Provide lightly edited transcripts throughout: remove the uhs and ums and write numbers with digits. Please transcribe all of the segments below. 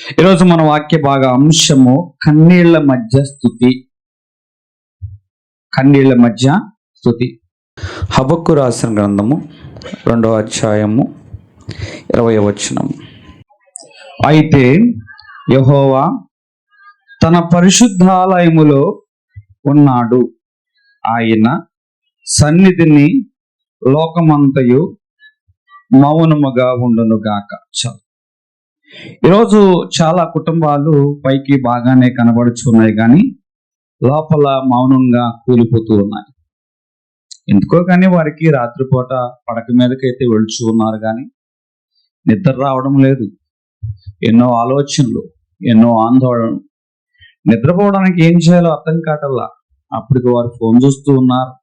ఈరోజు మన వాక్య భాగ అంశము కన్నీళ్ల మధ్య స్తుతి. కన్నీళ్ల మధ్య స్తుతి. హబక్కు రాసిన గ్రంథము 2వ అధ్యాయము 20వ వచనం. అయితే యెహోవా తన పరిశుద్ధాలయములో ఉన్నాడు, ఆయన సన్నిధిని లోకమంతయు మౌనముగా ఉండునుగాక. ఈరోజు చాలా కుటుంబాలు పైకి బాగానే కనబడుచున్నాయి, కానీ లోపల మౌనంగా కూలిపోతూ ఉన్నాయి. ఎందుకో కానీ వారికి రాత్రిపూట పడక మీదకైతే వెళుచు ఉన్నారు, కానీ నిద్ర రావడం లేదు. ఎన్నో ఆలోచనలు, ఎన్నో ఆందోళనలు. నిద్రపోవడానికి ఏం చేయాలో అర్థం కావట్లా. అప్పటికి వారు ఫోన్ చూస్తూ ఉన్నారు,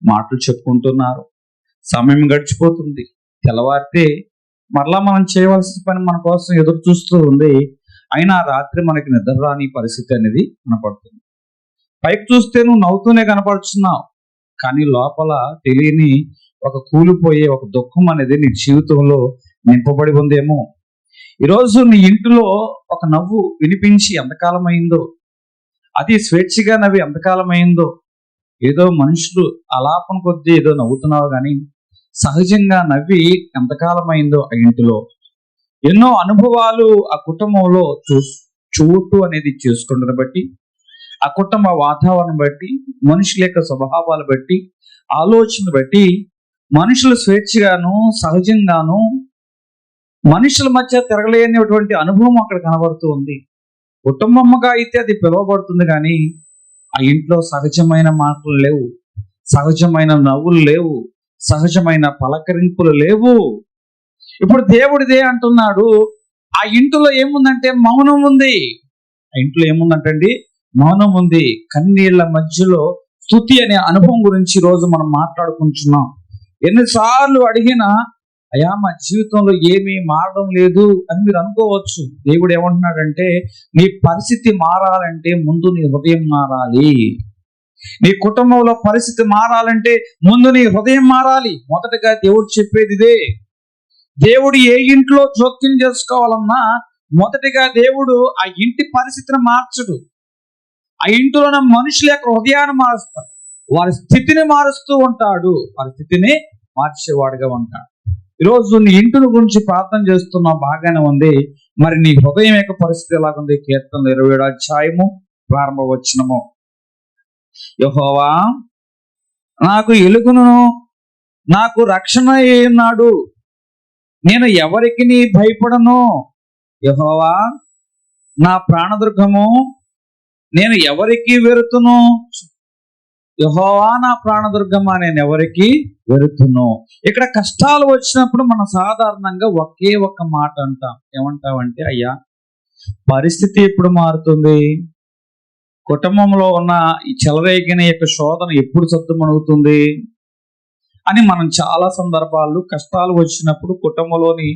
మాటలు చెప్పుకుంటున్నారు. సమయం గడిచిపోతుంది. తెల్లవారితే మరలా మనం చేయవలసిన పని మన కోసం ఎదురు చూస్తూ ఉంది. అయినా రాత్రి మనకి నిద్ర రాని పరిస్థితి అనేది కనపడుతుంది. పైకి చూస్తే నువ్వు నవ్వుతూనే కనపడుతున్నావు, కానీ లోపల తెలియని ఒక కూలిపోయే ఒక దుఃఖం అనేది నీ జీవితంలో నింపబడి ఉందేమో. ఈరోజు నీ ఇంటిలో ఒక నవ్వు వినిపించి ఎంతకాలం అయిందో, అది స్వేచ్ఛగా నవ్వి ఎంతకాలం అయిందో. ఏదో మనుషులు ఆలాపన కొద్దీ ఏదో నవ్వుతున్నావు, కానీ సహజంగా నవ్వి ఎంతకాలం అయిందో. ఆ ఇంటిలో ఎన్నో అనుభవాలు ఆ కుటుంబంలో చోటు అనేది చేసుకుంటున్న బట్టి, ఆ కుటుంబ వాతావరణం బట్టి, మనుషుల యొక్క స్వభావాలు బట్టి, ఆలోచన బట్టి మనుషులు స్వేచ్ఛగాను సహజంగాను మనుషుల మధ్య తిరగలేనిటువంటి అనుభవం అక్కడ కనబడుతూ ఉంది. కుటుంబముగా అయితే అది పిలువబడుతుంది, కానీ ఆ ఇంట్లో సహజమైన మాటలు లేవు, సహజమైన నవ్వులు లేవు, సహజమైన పలకరింపులు లేవు. ఇప్పుడు దేవుడిదే అంటున్నాడు. ఆ ఇంట్లో ఏముందంటే మౌనం ఉంది. ఆ ఇంట్లో ఏముందంటండి? మౌనం ఉంది. కన్నీళ్ల మధ్యలో స్తుతి అనే అనుభవం గురించి రోజు మనం మాట్లాడుకుంటున్నాం. ఎన్నిసార్లు అడిగినా అయ్యా మా జీవితంలో ఏమీ మారడం లేదు అని మీరు అనుకోవచ్చు. దేవుడు ఏమంటున్నాడంటే, నీ పరిస్థితి మారాలంటే ముందు నీ హృదయం మారాలి. నీ కుటుంబంలో పరిస్థితి మారాలంటే ముందు నీ హృదయం మారాలి. మొదటగా దేవుడు చెప్పేది ఇదే. దేవుడు ఏ ఇంట్లో జోక్యం చేసుకోవాలన్నా మొదటిగా దేవుడు ఆ ఇంటి పరిస్థితిని మార్చడు. ఆ ఇంట్లో ఉన్న మనుషుల యొక్క హృదయాన్ని మారుస్తాడు. వారి స్థితిని మారుస్తూ ఉంటాడు. వారి స్థితిని మార్చేవాడుగా ఉంటాడు. ఈరోజు నీ ఇంటిని గురించి ప్రార్థన చేస్తున్నావు, బాగానే ఉంది. మరి నీ హృదయం యొక్క పరిస్థితి ఎలాగుంది? కీర్తనలు 27వ అధ్యాయము ప్రారంభ వచనము. యెహోవా నాకు ఎలుగును, నాకు రక్షణ అయ్యున్నాడు, నేను ఎవరికి భయపడను. యెహోవా నా ప్రాణదుర్గము, నేను ఎవరికి వెరుతును. యెహోవా నా ప్రాణదుర్గమా, నేను ఎవరికి వెరుతును. ఇక్కడ కష్టాలు వచ్చినప్పుడు మనం సాధారణంగా ఒకే ఒక మాట అంటాం. ఏమంటామంటే, అయ్యా పరిస్థితి ఎప్పుడు మారుతుంది? కుటుంబంలో ఉన్న ఈ చెలరేగిన యొక్క శోధన ఎప్పుడు సద్దుమణుగుతుంది అని మనం చాలా సందర్భాల్లో కష్టాలు వచ్చినప్పుడు కుటుంబంలోని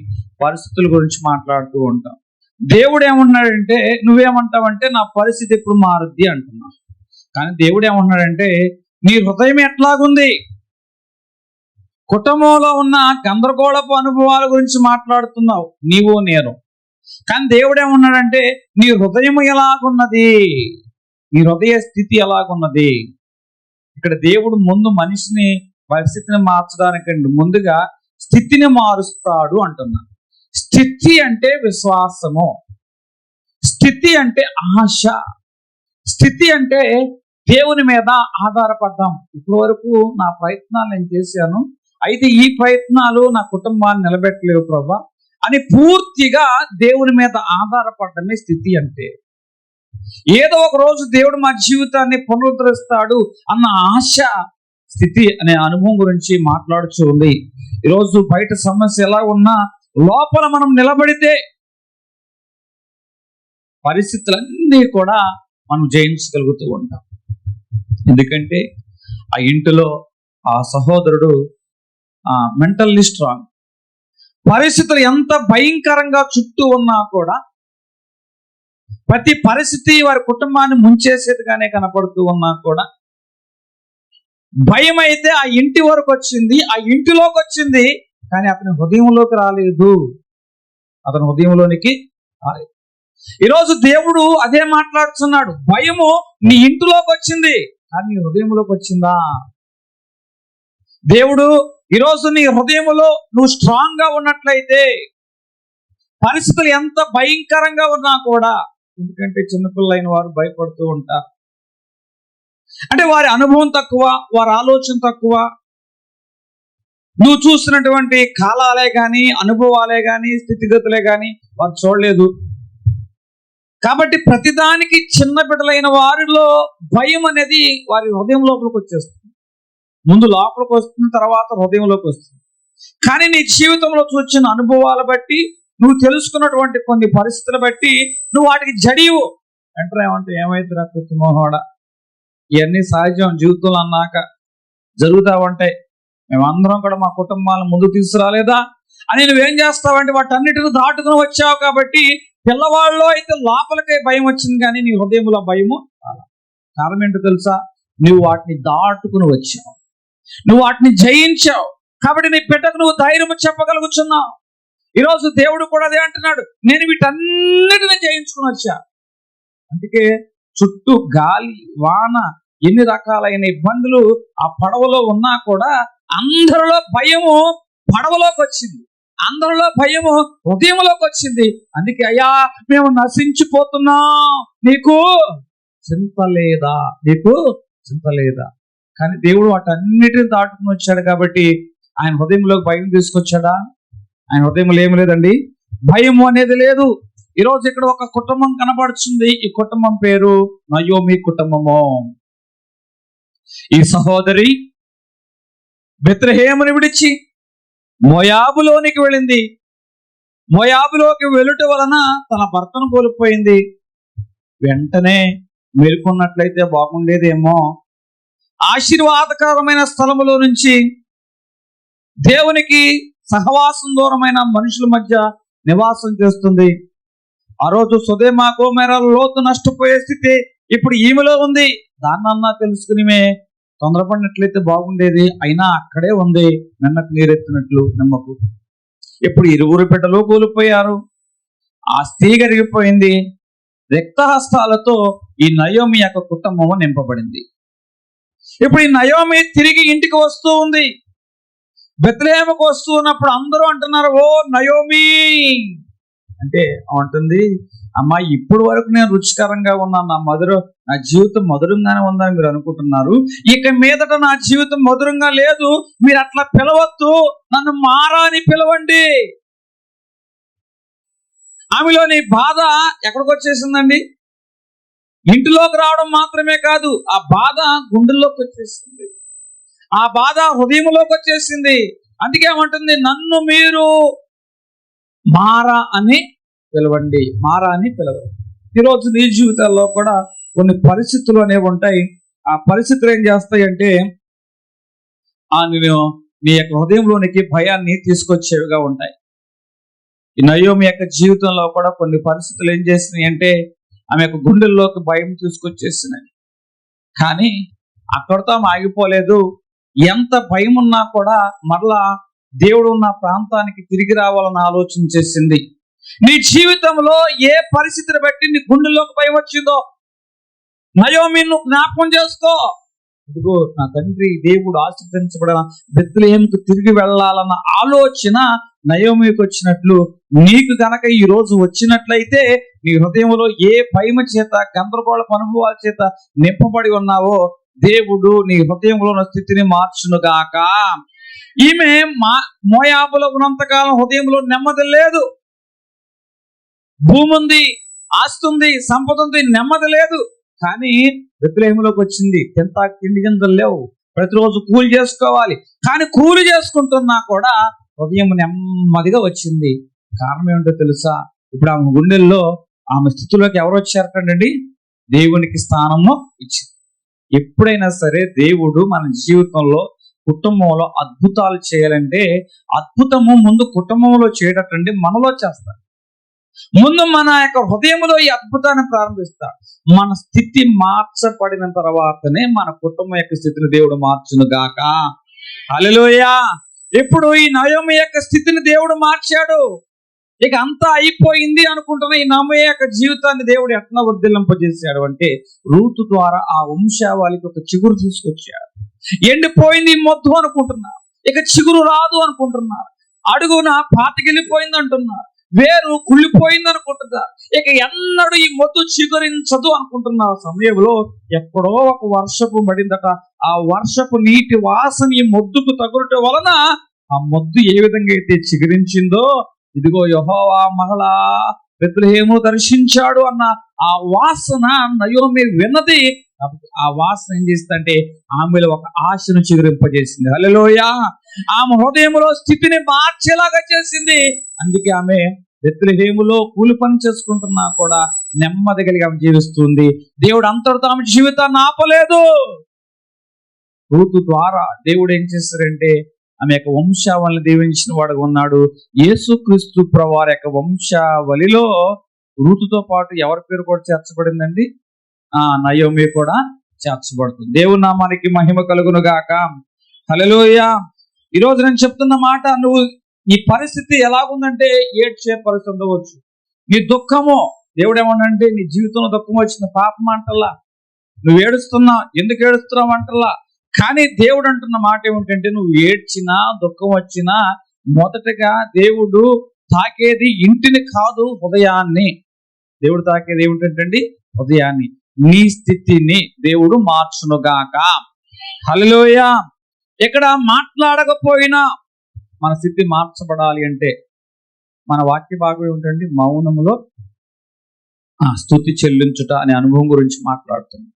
పరిస్థితుల గురించి మాట్లాడుతూ ఉంటాం. దేవుడు ఏమంటున్నాడంటే, నువ్వేమంటావంటే నా పరిస్థితి ఎప్పుడు మారుద్ది అంటున్నావు. కానీ దేవుడు ఏమంటున్నాడంటే, నీ హృదయం ఎట్లాగుంది? కుటుంబంలో ఉన్న గందరగోళపు అనుభవాల గురించి మాట్లాడుతున్నావు నీవో నేను. కానీ దేవుడు ఏమన్నాడంటే, నీ హృదయం ఎలాగున్నది, నీ హృదయ స్థితి ఎలాగున్నది. ఇక్కడ దేవుడు ముందు మనిషిని పరిస్థితిని మార్చడానికంటే ముందుగా స్థితిని మారుస్తాడు అంటున్నా. స్థితి అంటే విశ్వాసము, స్థితి అంటే ఆశ, స్థితి అంటే దేవుని మీద ఆధారపడ్డాం. ఇప్పటి వరకు నా ప్రయత్నాలు నేను చేశాను, అయితే ఈ ప్రయత్నాలు నా కుటుంబాన్ని నిలబెట్టలేవు ప్రభా అని పూర్తిగా దేవుని మీద ఆధారపడమే స్థితి అంటే. ఏదో ఒక రోజు దేవుడు మా జీవితాన్ని పునరుద్ధరిస్తాడు అన్న ఆశ స్థితి అనే అనుభవం గురించి మాట్లాడుతూ ఉంది. ఈరోజు బయట సమస్య ఎలా ఉన్నా లోపల మనం నిలబడితే పరిస్థితులన్నీ కూడా మనం జయించగలుగుతూ ఉంటాం. ఎందుకంటే ఆ ఇంటిలో ఆ సహోదరుడు మెంటల్లీ స్ట్రాంగ్. పరిస్థితులు ఎంత భయంకరంగా చుట్టూ ఉన్నా కూడా ప్రతి పరిస్థితి వారి కుటుంబాన్ని ముంచేసేదిగానే కనపడుతూ ఉన్నా కూడా భయం అయితే ఆ ఇంటి వరకు వచ్చింది, ఆ ఇంటిలోకి వచ్చింది, కానీ అతని హృదయంలోకి రాలేదు. అతని హృదయంలోనికి రాలేదు. ఈరోజు దేవుడు అదే మాట్లాడుతున్నాడు. భయము నీ ఇంటిలోకి వచ్చింది కానీ నీ హృదయంలోకి వచ్చిందా? దేవుడు ఈరోజు నీ హృదయంలో నువ్వు స్ట్రాంగ్ గా ఉన్నట్లయితే పరిస్థితులు ఎంత భయంకరంగా ఉన్నా కూడా, ఎందుకంటే చిన్నపిల్లలైన వారు భయపడుతూ ఉంటారు. అంటే వారి అనుభవం తక్కువ, వారి ఆలోచన తక్కువ. నువ్వు చూసినటువంటి కాలాలే కానీ, అనుభవాలే కానీ, స్థితిగతులే కానీ వారు చూడలేదు. కాబట్టి ప్రతిదానికి చిన్న బిడ్డలైన వారిలో భయం అనేది వారి హృదయం లోపలికి వచ్చేస్తుంది. ముందు లోపలికి వస్తుంది, తర్వాత హృదయంలోకి వస్తుంది. కానీ నీ జీవితంలో చూసిన అనుభవాలు బట్టి, నువ్వు తెలుసుకున్నటువంటి కొన్ని పరిస్థితులు బట్టి నువ్వు వాటికి జడివు. వెంటనే ఏమంటే ఏమైతే రక్త మోహోడ, ఇవన్నీ సహజం, జీవితంలో అన్నాక జరుగుతూ ఉంటాయి. మేమందరం కూడా మా కుటుంబాలను ముందు తీసుకురాలేదా అని నువ్వేం చేస్తావంటే వాటన్నిటిని దాటుకుని వచ్చావు. కాబట్టి పిల్లవాళ్ళలో అయితే లోపలికే భయం వచ్చింది కానీ నీ హృదయంలో భయము రాలా. కారణం ఏంటో తెలుసా? నువ్వు వాటిని దాటుకుని వచ్చావు, నువ్వు వాటిని జయించావు. కాబట్టి నీ బిడ్డకు నువ్వు ధైర్యం చెప్పగలుగుతున్నావు. ఈరోజు దేవుడు కూడా అదే అంటున్నాడు, నేను వీటన్నిటిని జయించుకుని వచ్చా. అందుకే చుట్టూ గాలి వాన ఎన్ని రకాలైన ఇబ్బందులు ఆ పడవలో ఉన్నా కూడా అందరిలో భయము పడవలోకి వచ్చింది, అందరిలో భయము హృదయంలోకి వచ్చింది. అందుకే అయ్యా మేము నశించిపోతున్నాం, నీకు చింత లేదా, నీకు చింత లేదా. కానీ దేవుడు వాటన్నిటిని దాటుకుని వచ్చాడు కాబట్టి ఆయన హృదయంలోకి భయం తీసుకొచ్చాడా? ఆయన హృదయంలో ఏమి లేదండి, భయము అనేది లేదు. ఈరోజు ఇక్కడ ఒక కుటుంబం కనబడుతుంది. ఈ కుటుంబం పేరు నయోమి కుటుంబము. ఈ సహోదరి బెత్లెహేముని విడిచి మోయాబులోనికి వెళ్ళింది. మోయాబులోకి వెళ్ళుట వలన తన భర్తను కోల్పోయింది. వెంటనే మేల్కొన్నట్లయితే బాగుండేదేమో. ఆశీర్వాదకరమైన స్థలములో నుంచి దేవునికి సహవాసం దూరమైన మనుషుల మధ్య నివాసం చేస్తుంది. ఆ రోజు సొదొమ గొమొర్రా లోతు నష్టపోయే స్థితి ఇప్పుడు ఈమెలో ఉంది. దాన్నన్నా తెలుసుకునిమే తొందరపడినట్లయితే బాగుండేది. అయినా అక్కడే ఉంది, నిన్నకు నీరెత్తినట్లు నిమ్మకు. ఇప్పుడు ఇరువురు బిడ్డలు కోల్పోయారు, ఆస్తి కరిగిపోయింది. రక్తహస్తాలతో ఈ నయోమి యొక్క కుటుంబం నింపబడింది. ఇప్పుడు ఈ నయోమి తిరిగి ఇంటికి వస్తూ ఉంది. బెత్లెహేముకు వస్తూ ఉన్నప్పుడు అందరూ అంటున్నారు, ఓ నయోమి అంటే అంటుంది, అమ్మా ఇప్పుడు వరకు నేను రుచికరంగా ఉన్నాను, నా జీవితం మధురంగానే ఉందని మీరు అనుకుంటున్నారు. ఇక మీదట నా జీవితం మధురంగా లేదు, మీరు అట్లా పిలవద్దు, నన్ను మారా అని పిలవండి. ఆమెలోని బాధ ఎక్కడికి వచ్చేసిందండి? ఇంటిలోకి రావడం మాత్రమే కాదు, ఆ బాధ గుండెల్లోకి వచ్చేసింది, ఆ బాధ హృదయంలోకి వచ్చేసింది. అందుకే ఏమంటుంది, నన్ను మీరు మారా అని పిలవండి, మారా అని పిలవండి. ఈరోజు నీ జీవితాల్లో కూడా కొన్ని పరిస్థితులు అనేవి ఉంటాయి. ఆ పరిస్థితులు ఏం చేస్తాయంటే నేను నీ యొక్క హృదయంలోనికి భయాన్ని తీసుకొచ్చేవిగా ఉంటాయి. ఈ నయోమి యొక్క జీవితంలో కూడా కొన్ని పరిస్థితులు ఏం చేసినాయి అంటే ఆమె యొక్క గుండెల్లోకి భయం తీసుకొచ్చేసినాయి. కానీ అక్కడితో ఆమె ఆగిపోలేదు. ఎంత భయం ఉన్నా కూడా మరలా దేవుడు ఉన్న ప్రాంతానికి తిరిగి రావాలని ఆలోచన చేసింది. నీ జీవితంలో ఏ పరిస్థితిని బట్టి నీ గుండెల్లోకి భయం వచ్చిందో నయోమి నువ్వు జ్ఞాపకం చేసుకో. ఇదిగో నా తండ్రి దేవుడు ఆశీర్వదించబడిన బెత్లెహేముకు తిరిగి వెళ్ళాలన్న ఆలోచన నయోమికి వచ్చినట్లు నీకు గనక ఈ రోజు వచ్చినట్లయితే నీ హృదయంలో ఏ భయం చేత గందరగోళ అనుభవాల చేత నింపబడి ఉన్నావో దేవుడు నీ హృదయంలో ఉన్న స్థితిని మార్చునుగాక. ఈమె మోయాబులో ఉన్నంతకాలం హృదయంలో నెమ్మది లేదు. భూమి ఉంది, ఆస్తి ఉంది, సంపద ఉంది, నెమ్మది లేదు. కానీ బెత్లెహేములోకి వచ్చింది, తిండి గింజలు లేవు, ప్రతిరోజు కూలి చేసుకోవాలి. కానీ కూలి చేసుకుంటున్నా కూడా హృదయం నెమ్మదిగా వచ్చింది. కారణం ఏమిటో తెలుసా? ఇప్పుడు ఆమె గుండెల్లో ఆమె స్థితిలోకి ఎవరు వచ్చారటండి? దేవునికి స్థానము ఇచ్చింది. ఎప్పుడైనా సరే దేవుడు మన జీవితంలో కుటుంబంలో అద్భుతాలు చేయాలంటే అద్భుతము ముందు కుటుంబంలో చేయటండి మనలో చేస్తాడు. ముందు మన యొక్క హృదయంలో ఈ అద్భుతాన్ని ప్రారంభిస్తాడు. మన స్థితి మార్చబడిన తర్వాతనే మన కుటుంబం యొక్క స్థితిని దేవుడు మార్చును గాక. హల్లెలూయా. ఇప్పుడు ఈ నయోమి యొక్క స్థితిని దేవుడు మార్చాడు. ఇక అంతా అయిపోయింది అనుకుంటున్న ఈ నమ్మయ్య యొక్క జీవితాన్ని దేవుడు ఎట్లా వర్ధిల్లింపజేశాడు అంటే రూతు ద్వారా ఆ వంశావళికి ఒక చిగురు తీసుకొచ్చాడు. ఎండిపోయింది ఈ మొద్దు అనుకుంటున్నారు, ఇక చిగురు రాదు అనుకుంటున్నారు, అడుగున పాతికెళ్ళిపోయింది అంటున్నారు, వేరు కుళ్ళిపోయింది అనుకుంటున్నారు, ఇక ఎన్నడూ ఈ మొద్దు చిగురించదు అనుకుంటున్నారు సమయంలో ఎక్కడో ఒక వర్షపు పడిందట. ఆ వర్షపు నీటి వాసన ఈ మొద్దుకు తగులుట వలన ఆ మొద్దు ఏ విధంగా అయితే చిగురించిందో, ఇదిగో యెహోవా మరలా బెత్లెహేము దర్శించాడు అన్న ఆ వాసన నయోమి విన్నది. ఆ వాసన ఏం చేస్తుందంటే ఆమెలో ఒక ఆశను చిగురింపజేసింది. హల్లెలూయా! ఆమె హృదయంలో స్థితిని మార్చేలాగా చేసింది. అందుకే ఆమె బెత్లెహేములో కూలి పని చేసుకుంటున్నా కూడా నెమ్మది కలిగి ఆమె జీవిస్తుంది. దేవుడు అంతటితో ఆమె జీవితాన్ని ఆపలేదు. రూతు ద్వారా దేవుడు ఏం చేశారంటే ఆమె యొక్క వంశావళిని దీవించిన వాడుగా ఉన్నాడు. యేసుక్రీస్తు ప్రభువారి యొక్క వంశావళిలో రూతుతో పాటు ఎవరి పేరు కూడా చేర్చబడిందండి? నయోమి కూడా చేర్చబడుతుంది. దేవుని నామానికి మహిమ కలుగును గాక. హల్లెలూయా! ఈరోజు నేను చెప్తున్న మాట, నువ్వు ఈ పరిస్థితి ఎలాగుందంటే ఏడ్చే పరిస్థితి ఉండవచ్చు. నీ దుఃఖము, దేవుడు ఏమన్నంటే నీ జీవితంలో దుఃఖం వచ్చిన పాపం అంటల్లా, నువ్వు ఏడుస్తున్నావు, ఎందుకు ఏడుస్తున్నావు అంటల్లా. కానీ దేవుడు అంటున్న మాట ఏమిటంటే నువ్వు ఏడ్చినా దుఃఖం వచ్చినా మొదటగా దేవుడు తాకేది ఇంటిని కాదు, హృదయాన్ని. దేవుడు తాకేది ఏమిటంటండి? హృదయాన్ని. నీ స్థితిని దేవుడు మార్చునుగాక. హల్లెలూయా! ఇక్కడ మాట్లాడకపోయినా మన స్థితి మార్చబడాలి అంటే మన వాక్య భాగం ఏమిటండి? మౌనములో స్తుతి చెల్లించుట అనే అనుభవం గురించి మాట్లాడుతుంది.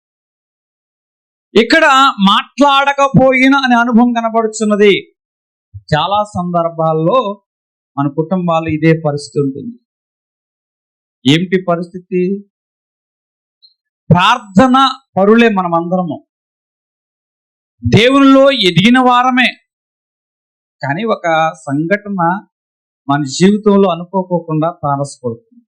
ఇక్కడ మాట్లాడకపోయినా అనే అనుభవం కనబడుతున్నది. చాలా సందర్భాల్లో మన కుటుంబాల్లో ఇదే పరిస్థితి ఉంటుంది. ఏమిటి పరిస్థితి? ప్రార్థన పరులే మనమందరము, దేవునిలో ఎదిగిన వారమే. కానీ ఒక సంఘటన మన జీవితంలో అనుకోకుండా తారసపడుతుంది.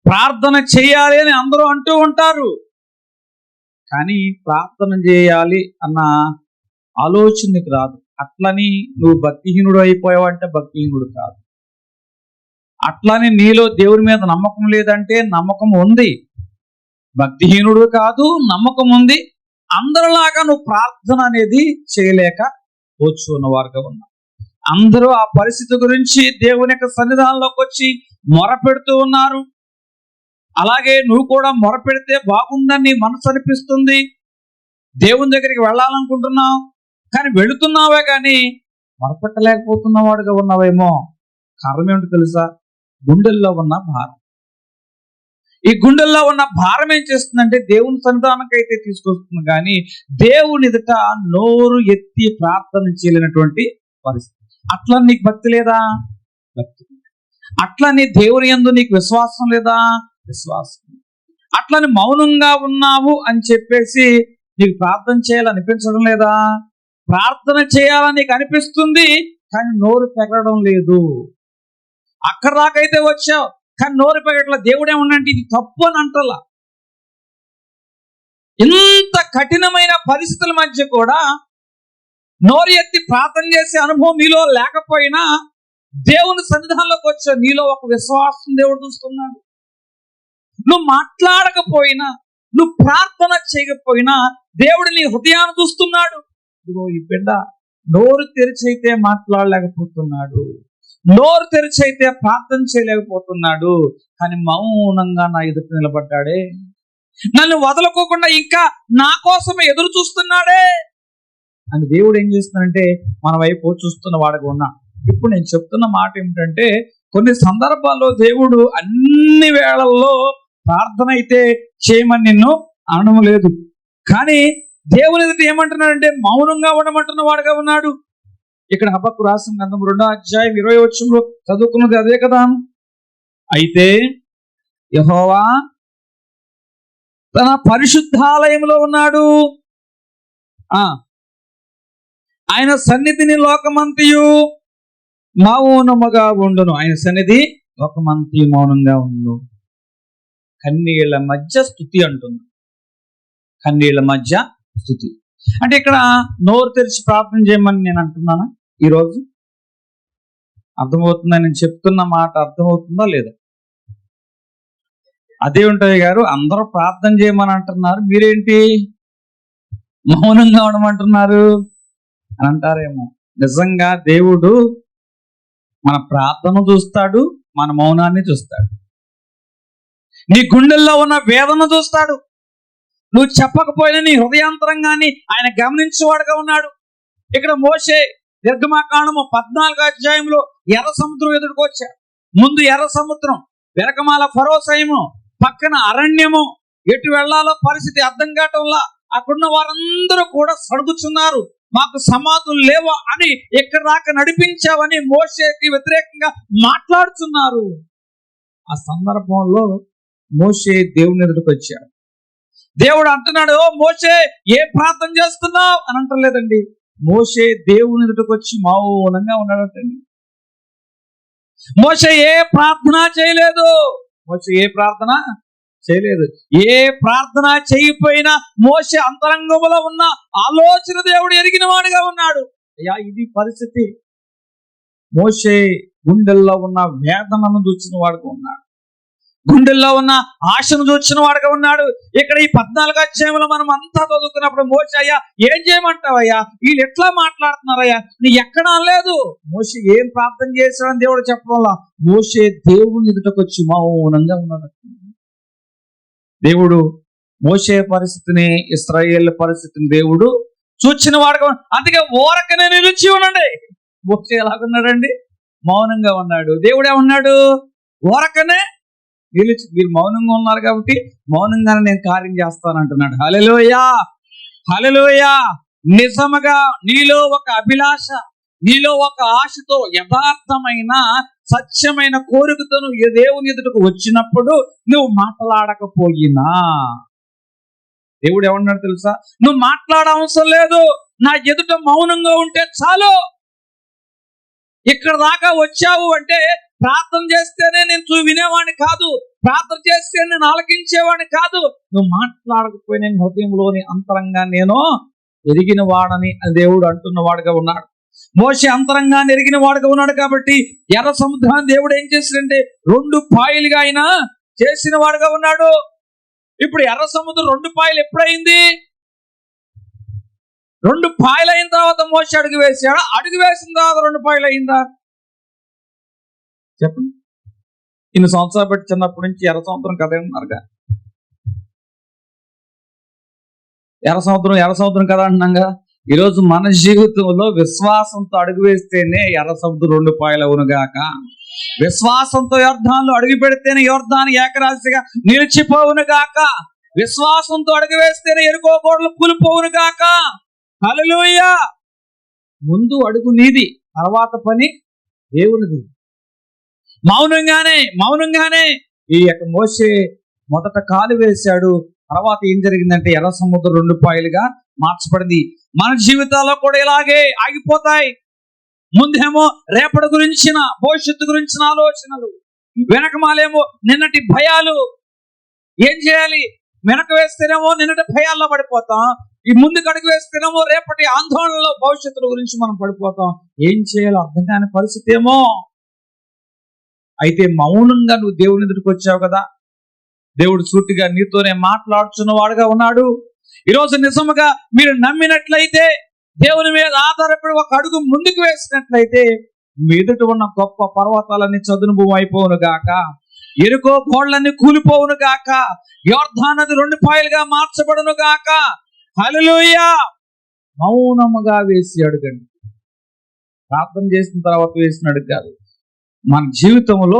ప్రార్థన చేయాలి అని అందరూ అంటూ ఉంటారు, కానీ ప్రార్థన చేయాలి అన్న ఆలోచన నీకు రాదు. అట్లని నువ్వు భక్తిహీనుడు అయిపోయావంటే భక్తిహీనుడు కాదు. అట్లని నీలో దేవుని మీద నమ్మకం లేదంటే నమ్మకం ఉంది. భక్తిహీనుడు కాదు, నమ్మకం ఉంది. అందరిలాగా నువ్వు ప్రార్థన అనేది చేయలేక కూర్చున్నవారుగా ఉన్నా. అందరూ ఆ పరిస్థితి గురించి దేవుని యొక్క సన్నిధానంలోకి వచ్చి మొరపెడుతూ ఉన్నారు. అలాగే నువ్వు కూడా మొరపెడితే బాగుందని నీ మనసు అనిపిస్తుంది. దేవుని దగ్గరికి వెళ్ళాలనుకుంటున్నావు, కానీ వెళుతున్నావే కానీ మొరపెట్టలేకపోతున్నవాడుగా ఉన్నావేమో. కారణం ఏమిటో తెలుసా? గుండెల్లో ఉన్న భారం. ఈ గుండెల్లో ఉన్న భారం ఏం చేస్తుందంటే దేవుని సన్నిధానంకి అయితే తీసుకొస్తుంది, కానీ దేవుని ఎదుట నోరు ఎత్తి ప్రార్థన చేయలేనటువంటి పరిస్థితి. అట్లా నీకు భక్తి లేదా? భక్తి. అట్లా నీ దేవుని యందు నీకు విశ్వాసం లేదా? విశ్వాసం. అట్లని మౌనంగా ఉన్నావు అని చెప్పేసి నీకు ప్రార్థన చేయాలనిపించడం లేదా? ప్రార్థన చేయాలని నీకు అనిపిస్తుంది, కానీ నోరు పెగలడం లేదు. అక్కడ దాకైతే వచ్చావు, కానీ నోరు పెగట్ల. దేవుడే ఉండంటే ఇది తప్పు అని అంటలా. ఇంత కఠినమైన పరిస్థితుల మధ్య కూడా నోరు ఎత్తి ప్రార్థన చేసే అనుభవం నీలో లేకపోయినా దేవుని సన్నిధానంలోకి వచ్చా నీలో ఒక విశ్వాసం దేవుడు చూస్తున్నాడు. నువ్వు మాట్లాడకపోయినా, నువ్వు ప్రార్థన చేయకపోయినా దేవుడు నీ హృదయాన్ని చూస్తున్నాడు. ఇదిగో ఈ బిడ్డ నోరు తెరిచైతే మాట్లాడలేకపోతున్నాడు, నోరు తెరిచైతే ప్రార్థన చేయలేకపోతున్నాడు, కానీ మౌనంగా నా ఎదుట నిలబడ్డాడే, నన్ను వదలకోకుండా ఇంకా నా కోసమే ఎదురు చూస్తున్నాడే అని దేవుడు ఏం చేస్తున్నాడంటే మన వైపు చూస్తున్న వాడిగా ఉన్నా. ఇప్పుడు నేను చెప్తున్న మాట ఏమిటంటే కొన్ని సందర్భాల్లో దేవుడు అన్ని వేళల్లో ప్రార్థన అయితే చేయమని నిన్ను అనడం లేదు, కానీ దేవుని ఎదుట ఏమంటున్నాడంటే మౌనంగా ఉండమంటున్న వాడుగా ఉన్నాడు. ఇక్కడ హబక్కు రాసిన గ్రంథం 2వ అధ్యాయం 20వ వచనంలో చదువుకున్నది అదే కదా. అయితే యెహోవా తన పరిశుద్ధాలయంలో ఉన్నాడు, ఆయన సన్నిధిని లోకమంతియు మౌనముగా ఉండును. ఆయన సన్నిధి లోకమంతి మౌనంగా ఉండు. కన్నీళ్ల మధ్య స్తుతి అంటుంది. కన్నీళ్ల మధ్య స్తుతి అంటే ఇక్కడ నోరు తెరిచి ప్రార్థన చేయమని నేను అంటున్నాను ఈరోజు. అర్థమవుతుందా? నేను చెప్తున్న మాట అర్థమవుతుందా లేదా? అదే ఉంటాయి గారు, అందరూ ప్రార్థన చేయమని అంటున్నారు, మీరేంటి మౌనంగా ఉండమంటున్నారు అని అంటారేమో. నిజంగా దేవుడు మన ప్రార్థన చూస్తాడు, మన మౌనాన్ని చూస్తాడు, నీ గుండెల్లో ఉన్న వేదన చూస్తాడు. నువ్వు చెప్పకపోయినా నీ హృదయాంతరంగాన్ని ఆయన గమనించేవాడుగా ఉన్నాడు. ఇక్కడ మోషే నిర్గమాకాండము 14వ అధ్యాయంలో ఎర్ర సముద్రం ఎదుర్కొచ్చాడు. ముందు ఎర్ర సముద్రం, వెనకమాల ఫరో సైన్యం, పక్కన అరణ్యము. ఎటు వెళ్లాలో పరిస్థితి అర్థం కావటంలా అక్కడున్న వారందరూ కూడా సడుగుచున్నారు. మాకు సమాధులు లేవా అని ఎక్కడి దాకా నడిపించావని మోషేకి వ్యతిరేకంగా మాట్లాడుతున్నారు. ఆ సందర్భంలో మోషే దేవుని ఎదుటికి వచ్చాడు. దేవుడు అంటున్నాడు, మోషే ఏ ప్రార్థన చేస్తున్నావు అని అంటలేదండి. మోషే దేవుని ఎదుటికి వచ్చి మౌనంగా ఉన్నాడంటండి. మోషే ఏ ప్రార్థన చేయలేదు. మోషే ఏ ప్రార్థన చేయలేదు. ఏ ప్రార్థన చేయకపోయినా మోషే అంతరంగంలో ఉన్న ఆలోచన దేవుడు ఎరిగిన వాడుగా ఉన్నాడు. అయ్యా, ఇది పరిస్థితి. మోషే గుండెల్లో ఉన్న వేదనను చూసిన వాడుగా ఉన్నాడు, గుండెల్లో ఉన్న ఆశను చూసిన వాడుగా ఉన్నాడు. ఇక్కడ ఈ 14వ అధ్యాయంలో మనం అంతా చదువుకున్నప్పుడు మోషే, అయ్యా ఏం చేయమంటావయ్యా, వీళ్ళు ఎట్లా మాట్లాడుతున్నారయ్యా, నీ ఎక్కడా లేదు. మోషే ఏం ప్రార్థన చేశాడని దేవుడు చెప్పడం వల్ల మోషే దేవుని ఎదుటకు వచ్చి మౌనంగా ఉన్నాడు. దేవుడు మోషే పరిస్థితిని, ఇశ్రాయేల్ పరిస్థితిని దేవుడు చూచిన వాడుగా. అందుకే ఓరకనే నిలిచి ఉండండి. మోషే ఎలాగున్నాడండి? మౌనంగా ఉన్నాడు. దేవుడు ఏమన్నాడు? ఓరకనే నిలిచి, మీరు మౌనంగా ఉన్నారు కాబట్టి మౌనంగానే నేను కార్యం చేస్తానంటున్నాడు. హల్లెలూయా, హల్లెలూయా. నిజముగా నీలో ఒక అభిలాష, నీలో ఒక ఆశతో, యథార్థమైన సత్యమైన కోరికతో నువ్వు దేవుని ఎదుటకు వచ్చినప్పుడు నువ్వు మాట్లాడకపోయినా, దేవుడు ఏమన్నాడు తెలుసా? నువ్వు మాట్లాడవసరం లేదు, నా ఎదుట మౌనంగా ఉంటే చాలు. ఇక్కడ దాకా వచ్చావు అంటే ప్రార్థన చేస్తేనే నేను వినేవాడిని కాదు, ప్రార్థన చేస్తే నేను ఆలకించేవాడిని కాదు. నువ్వు మాట్లాడకపోయినా హృదయంలోని అంతరంగా నేను ఎరిగిన వాడని దేవుడు అంటున్న వాడుగా ఉన్నాడు. మోషే అంతరంగాన్ని ఎరిగిన వాడుగా ఉన్నాడు కాబట్టి ఎర్ర సముద్రాన్ని దేవుడు ఏం చేశాడంటే 2 పాయలుగా ఆయన చేసిన వాడుగా ఉన్నాడు. ఇప్పుడు ఎర్ర సముద్రం 2 పాయలు ఎప్పుడైంది? 2 పాయలు అయిన తర్వాత మోషే అడుగు వేసాడు. అడుగు వేసిన తర్వాత 2 పాయలు అయిందా? చెప్పండి. ఇన్ని సంవత్సరాలు బట్టి చిన్నప్పటి నుంచి ఎర్ర సముద్రం కథ ఉన్నారుగా. ఎర్ర సముద్రం కదా అంటున్నాగా. ఈరోజు మన జీవితంలో విశ్వాసంతో అడుగు వేస్తేనే ఎర్ర సముద్రం 2 పాయలు అవునుగాక. విశ్వాసంతో యోర్దానులో అడుగు పెడితేనే యోర్దాను ఏకరాశిగా నిలిచిపోవును గాక. విశ్వాసంతో అడుగు వేస్తేనే ఎరుకో గోడలు కూలిపోవును గాక. హల్లెలూయా. ముందు అడుగు నీది, తర్వాత పని దేవునిది. మౌనంగానే ఈ యొక్క మోషే మొదట కాలు వేశాడు. తర్వాత ఏం జరిగిందంటే ఎర్ర సముద్రం 2 పాయలుగా మార్చబడింది. మన జీవితాల్లో కూడా ఇలాగే ఆగిపోతాయి. ముందేమో రేపటి గురించిన, భవిష్యత్తు గురించిన ఆలోచనలు, వెనకమాలేమో నిన్నటి భయాలు. ఏం చేయాలి? వెనక వేస్తేనేమో నిన్నటి భయాల్లో పడిపోతాం, ఈ ముందుకు అడుగు వేస్తేనేమో రేపటి ఆందోళనలో, భవిష్యత్తు గురించి మనం పడిపోతాం. ఏం చేయాలో అర్థం కాని పరిస్థితి ఏమో. అయితే మౌనంగా నువ్వు దేవుని ఎదుటికి వచ్చావు కదా, దేవుడు సూటిగా నీతోనే మాట్లాడుతున్న వాడుగా ఉన్నాడు. ఈరోజు నిజముగా మీరు నమ్మినట్లయితే, దేవుని మీద ఆధారపడి ఒక అడుగు ముందుకు వేసినట్లయితే, మీ ఎదుట ఉన్న గొప్ప పర్వతాలన్నీ చదునుభూ అయిపోవును గాక, ఎరుకో గోడలన్నీ కూలిపోవును గాక, యోర్దాను నది 2 పాయలుగా మార్చబడును గాక. హల్లెలూయా. మౌనముగా వేసి అడుగండి. ప్రార్థన చేసిన తర్వాత వేసిన అడుగు కాదు. మన జీవితంలో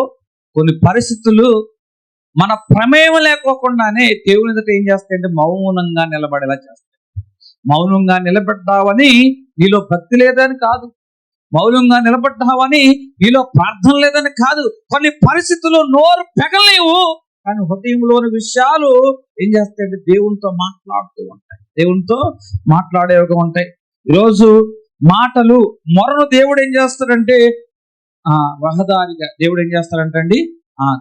కొన్ని పరిస్థితులు మన ప్రమేయం లేకోకుండానే దేవుని ఎదుట ఏం చేస్తాయంటే మౌనంగా నిలబడేలా చేస్తాయి. మౌనంగా నిలబడ్డావని నీలో భక్తి లేదని కాదు, మౌనంగా నిలబడ్డావని నీలో ప్రార్థన లేదని కాదు. కొన్ని పరిస్థితులు నోరు పెగలేవు, కానీ హృదయంలోని విషయాలు ఏం చేస్తాయంటే దేవునితో మాట్లాడుతూ ఉంటాయి, దేవునితో మాట్లాడేవిగా ఉంటాయి. ఈరోజు మాటలు మొరను దేవుడు ఏం చేస్తాడంటే రహదారిగా, దేవుడు ఏం చేస్తాడంటండి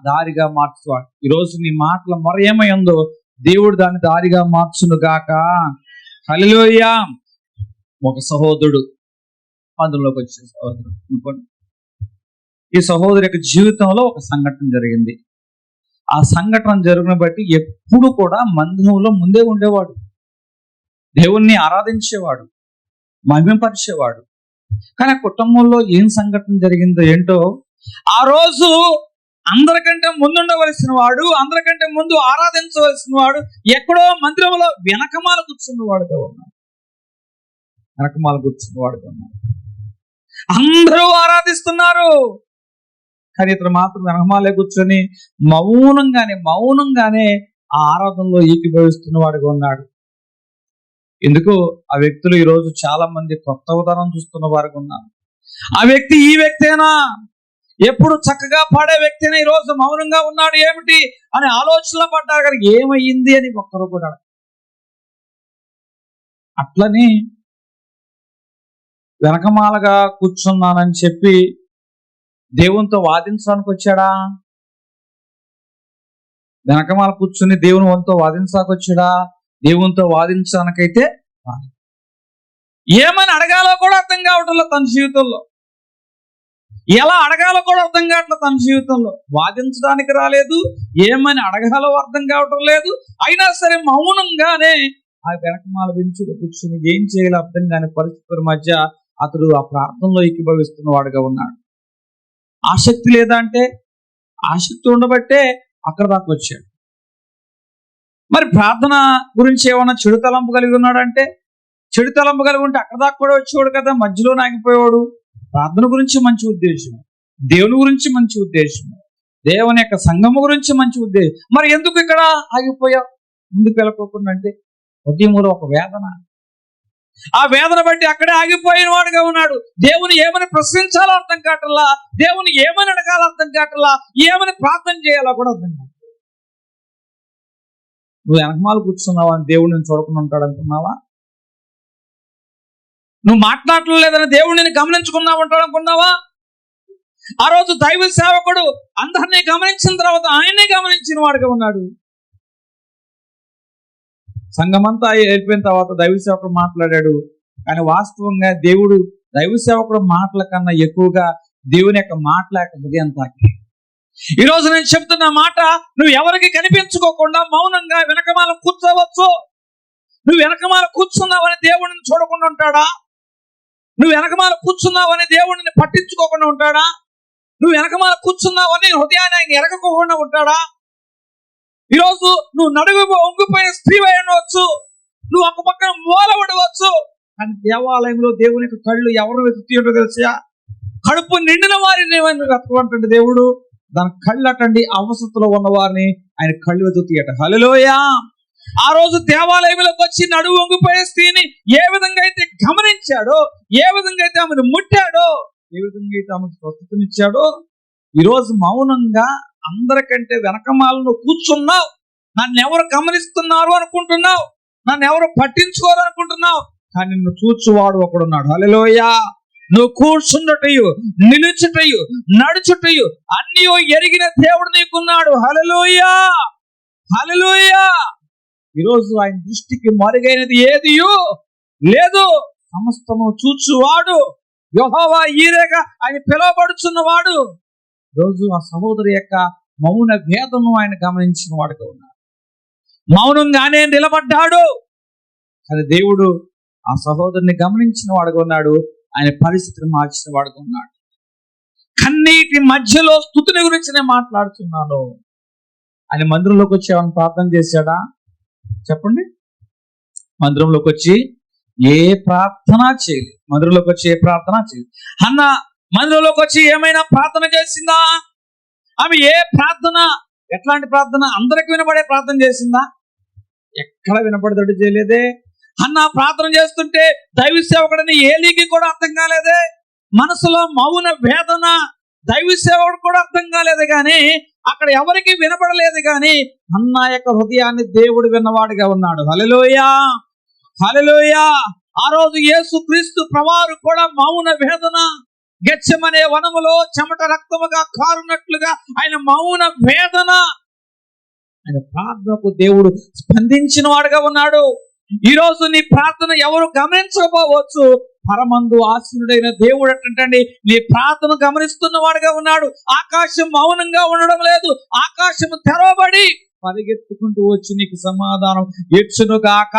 దారిగా మార్చువాడు. ఈరోజు నీ మాటల మొర ఏమై ఉందో దేవుడు దాన్ని దారిగా మార్చును గాక. హల్లెలూయా. ఒక సహోదరుడు అందులోకి వచ్చే సహోదరుడు అనుకోండి, ఈ సహోదరి యొక్క జీవితంలో ఒక సంఘటన జరిగింది. ఆ సంఘటన జరిగిన బట్టి ఎప్పుడు కూడా మందిరంలో ముందే ఉండేవాడు, దేవుణ్ణి ఆరాధించేవాడు, మహిమపరిచేవాడు. కానీ కుటుంబంలో ఏం సంఘటన జరిగిందో ఏంటో, ఆ రోజు అందరికంటే ముందుండవలసిన వాడు, అందరికంటే ముందు ఆరాధించవలసిన వాడు ఎక్కడో మందిరంలో వెనకమాల కూర్చున్నవాడుగా ఉన్నాడు. అందరూ ఆరాధిస్తున్నారు, కానీ ఇతను మాత్రం వెనకమాలే కూర్చొని మౌనంగానే ఆ ఆరాధనలో ఏకీభవిస్తున్న వాడుగా ఉన్నాడు. ఎందుకు ఆ వ్యక్తులు ఈరోజు చాలా మంది కొత్త ఉదాహరణ చూస్తున్న వారుగా ఉన్నారు. ఆ వ్యక్తి ఈ వ్యక్తేనా, ఎప్పుడు చక్కగా పాడే వ్యక్తినే ఈరోజు మౌనంగా ఉన్నాడు ఏమిటి అని ఆలోచనలో పడ్డారు, కానీ ఏమయ్యింది అని ఒక్కరు కూడా. అట్లని వెనకమాలగా కూర్చున్నానని చెప్పి దేవునితో వాదించడానికి వచ్చాడా? వెనకమాల కూర్చుని దేవుని వంతో వాదించడానికి వచ్చాడా? దేవునితో వాదించడానికైతే ఏమని అడగాలో కూడా అర్థం కావటంలో తన జీవితంలో, ఎలా అడగాలో కూడా అర్థం కావట్లేదు తన జీవితంలో. వాదించడానికి రాలేదు, ఏమని అడగాలో అర్థం కావటం లేదు. అయినా సరే మౌనంగానే ఆ వెనకమాల బెంచులో కూర్చుని ఏం చేయాలో అర్థం కాని పరిస్థితుల మధ్య అతడు ఆ ప్రార్థనలో ఏకీభవిస్తున్న వాడుగా ఉన్నాడు. ఆసక్తి లేదా అంటే, ఆసక్తి ఉండబట్టే అక్కడ దాకా వచ్చాడు. మరి ప్రార్థన గురించి ఏమన్నా చెడు తలంపు కలిగి ఉన్నాడంటే, చెడు తలంపు కలిగి ఉంటే అక్కడ దాకా కూడా వచ్చేవాడు కదా, మధ్యలో ఆగిపోయేవాడు. ప్రార్థన గురించి మంచి ఉద్దేశం, దేవుని గురించి మంచి ఉద్దేశం, దేవుని యొక్క సంఘము గురించి మంచి ఉద్దేశం, మరి ఎందుకు ఇక్కడ ఆగిపోయావు? ముందుకు వెళ్ళకోకుండా అంటే ఉదయంలో ఒక వేదన, ఆ వేదన బట్టి అక్కడే ఆగిపోయిన వాడుగా ఉన్నాడు. దేవుని ఏమని ప్రశ్నించాలో అర్థం కావట్లా, దేవుని ఏమని అడగాలో అర్థం కావట్లా, ఏమని ప్రార్థన చేయాలో కూడా అర్థం కాదు. నువ్వు వెనకమాలు కూర్చున్నావా అని దేవుడు నేను చూడకుండా ఉంటాడు అనుకున్నావా? నువ్వు మాట్లాడలేదని దేవుడిని గమనించుకున్నావు ఉంటాడు అనుకున్నావా? ఆ రోజు దైవ సేవకుడు అందరినీ గమనించిన తర్వాత ఆయన్ని గమనించిన వాడుగా ఉన్నాడు. సంఘమంతా వెళ్ళిపోయిన తర్వాత దైవ సేవకుడు మాట్లాడాడు, కానీ వాస్తవంగా దేవుడు దైవ సేవకుడు మాటల కన్నా ఎక్కువగా దేవుని యొక్క మాటలేక హృదయం తాకి. ఈరోజు నేను చెప్తున్న మాట, నువ్వు ఎవరికి కనిపించుకోకుండా మౌనంగా వెనకమాల కూర్చోవచ్చు. నువ్వు వెనకమాల కూర్చున్నావని దేవుడిని చూడకుండా ఉంటాడా? నువ్వు వెనకమాల కూర్చున్నావని దేవుడిని పట్టించుకోకుండా ఉంటాడా? నువ్వు వెనకమాల కూర్చున్నావని హృదయాన్ని ఆయన ఎరగకోకుండా ఉంటాడా? ఈరోజు నువ్వు నడుగు వంగిపోయిన స్త్రీ అయి ఉండవచ్చు, నువ్వు ఒక పక్కన మూల ఉండవచ్చు, కానీ దేవాలయంలో దేవుని యొక్క కళ్ళు ఎవరు వెతుకుతుంటో తెలుసా? కడుపు నిండిన వారిని వెతుకుంటుంటే దేవుడు దాని కళ్ళు అటండి అవసరతలో ఉన్న వారిని ఆయన కళ్ళు వెతుకుతాయట. హల్లెలూయా. ఆ రోజు దేవాలయంలోకి వచ్చి నడువు వంగిపోయే స్త్రీని ఏ విధంగా అయితే గమనించాడో, ఏ విధంగా అయితే ఆమెను ముట్టాడో, ఏ విధంగా అయితే ఆమెకు స్వస్థతనిచ్చాడో, ఈరోజు మౌనంగా అందరికంటే వెనకమాలను కూర్చున్నావు. నన్ను ఎవరు గమనిస్తున్నారు అనుకుంటున్నావు, నన్ను ఎవరు పట్టించుకోరు అనుకుంటున్నావు, కానీ నిన్ను చూచువాడు ఒకడున్నాడు. హల్లెలూయా. నువ్వు కూర్చుండటయు, నిలుచుటయు, నడుచుటయు అన్నీ ఎరిగిన దేవుడు నీకున్నాడు. హల్లెలూయా, హల్లెలూయా. ఈరోజు ఆయన దృష్టికి మరుగైనది ఏదియూ లేదు. సమస్తము చూచువాడు యెహోవా ఈరేగా ఆయన పిలువబడుచున్నవాడు. రోజు ఆ సహోదరి యొక్క మౌన భేదము ఆయన గమనించిన వాడుగా ఉన్నాడు. మౌనంగానే నిలబడ్డాడు, కానీ దేవుడు ఆ సహోదరుని గమనించిన వాడుగా ఉన్నాడు. ఆయన పరిస్థితిని మార్చిన వాడుగా ఉన్నాడు. కన్నీటి మధ్యలో స్తుతిని గురించి నేను మాట్లాడుతున్నాను. ఆయన మందిరంలోకి వచ్చి ఏమైనా ప్రార్థన చేశాడా? చెప్పండి. మందిరంలోకి వచ్చి ఏ ప్రార్థన చేయలేదు. మందిరంలోకి వచ్చి ఏ ప్రార్థన చేయలేదు. అన్న మందిరంలోకి వచ్చి ఏమైనా ప్రార్థన చేసిందా? ఆమె ఏ ప్రార్థన, ఎట్లాంటి ప్రార్థన? అందరికి వినపడే ప్రార్థన చేసిందా? ఎక్కడ వినపడేటట్టు చేయలేదే. అన్న ప్రార్థన చేస్తుంటే దైవ సేవకుడిని ఏలీకి కూడా అర్థం కాలేదే. మనసులో మౌన వేదన దైవ సేవకుడు కూడా అర్థం కాలేదు, కానీ అక్కడ ఎవరికి వినపడలేదు, కానీ అన్న యొక్క హృదయాన్ని దేవుడు విన్నవాడుగా ఉన్నాడు. హల్లెలూయా, హల్లెలూయా. ఆ రోజు యేసు క్రీస్తు ప్రభువారు కూడా మౌన వేదన, గెత్సెమనే వనములో చెమట రక్తముగా కారునట్లుగా ఆయన మౌన వేదన, ఆయన ప్రార్థనకు దేవుడు స్పందించిన వాడుగా ఉన్నాడు. ఈ రోజు నీ ప్రార్థన ఎవరు గమనించకపోవచ్చు, పరమందు ఆసీనుడైన దేవుడు అంటండి నీ ప్రార్థన గమనిస్తున్న వాడుగా ఉన్నాడు. ఆకాశం మౌనంగా ఉండడం లేదు, ఆకాశం తెరవబడి పరిగెత్తుకుంటూ వచ్చి నీకు సమాధానం ఇచ్చునుగాక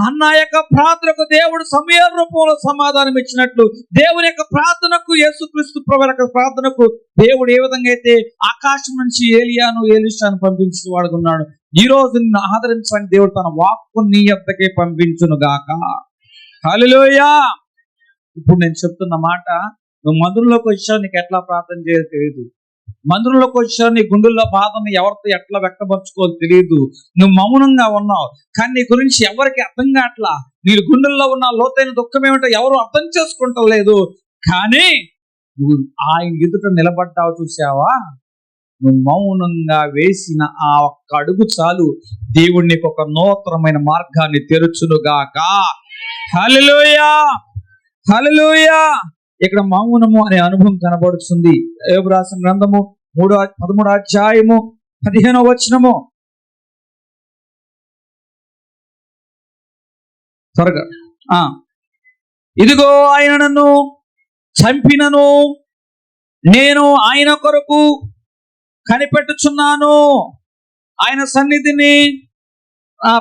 అన్న యొక్క ప్రార్థనకు దేవుడు సమయ రూపంలో సమాధానం ఇచ్చినట్లు దేవుని యొక్క ప్రార్థనకు, యేసుక్రీస్తు ప్రభువు యొక్క ప్రార్థనకు దేవుడు ఏ విధంగా అయితే ఆకాశం నుంచి ఏలియాను ఎలీషాను పంపించిన వాడుగా ఉన్నాడు, ఈ రోజు నిన్ను ఆదరించడానికి దేవుడు తన వాక్కు నీ యొద్దకే పంపించునుగాక. హల్లెలూయా. ఇప్పుడు నేను చెప్తున్న మాట, నువ్వు మందిరంలోకి వచ్చావు, నీకు ఎట్లా ప్రార్థన చేయాలో తెలియదు. మందిరంలోకి వచ్చావు, నీ గుండెల్లో బాధను ఎవరితో ఎట్లా వ్యక్తపరచుకోవాలో తెలియదు. నువ్వు మౌనంగా ఉన్నావు, కానీ నీ గురించి ఎవరికి అర్థం కావట్లా. నీ గుండెల్లో ఉన్న లోతైన దుఃఖం ఏమిటో ఎవరు అర్థం చేసుకుంటం లేదు. కానీ నువ్వు ఆయన ఎదుట నిలబడ్డావు చూసావా, నువ్వు మౌనంగా వేసిన ఆ ఒక్క అడుగు చాలు, దేవుడు నీకు ఒక నూతనమైన మార్గాన్ని తెరుచునుగాక. హల్లెలూయా, హల్లెలూయా. ఇక్కడ మౌనము అనే అనుభవం కనబడుతుంది. యోబు రాసిన గ్రంథము 13వ అధ్యాయము 15వ వచనము. త్వరగా. ఇదిగో ఆయన నన్ను చంపినను నేను ఆయన కొరకు కనిపెట్టుచున్నాను, ఆయన సన్నిధిని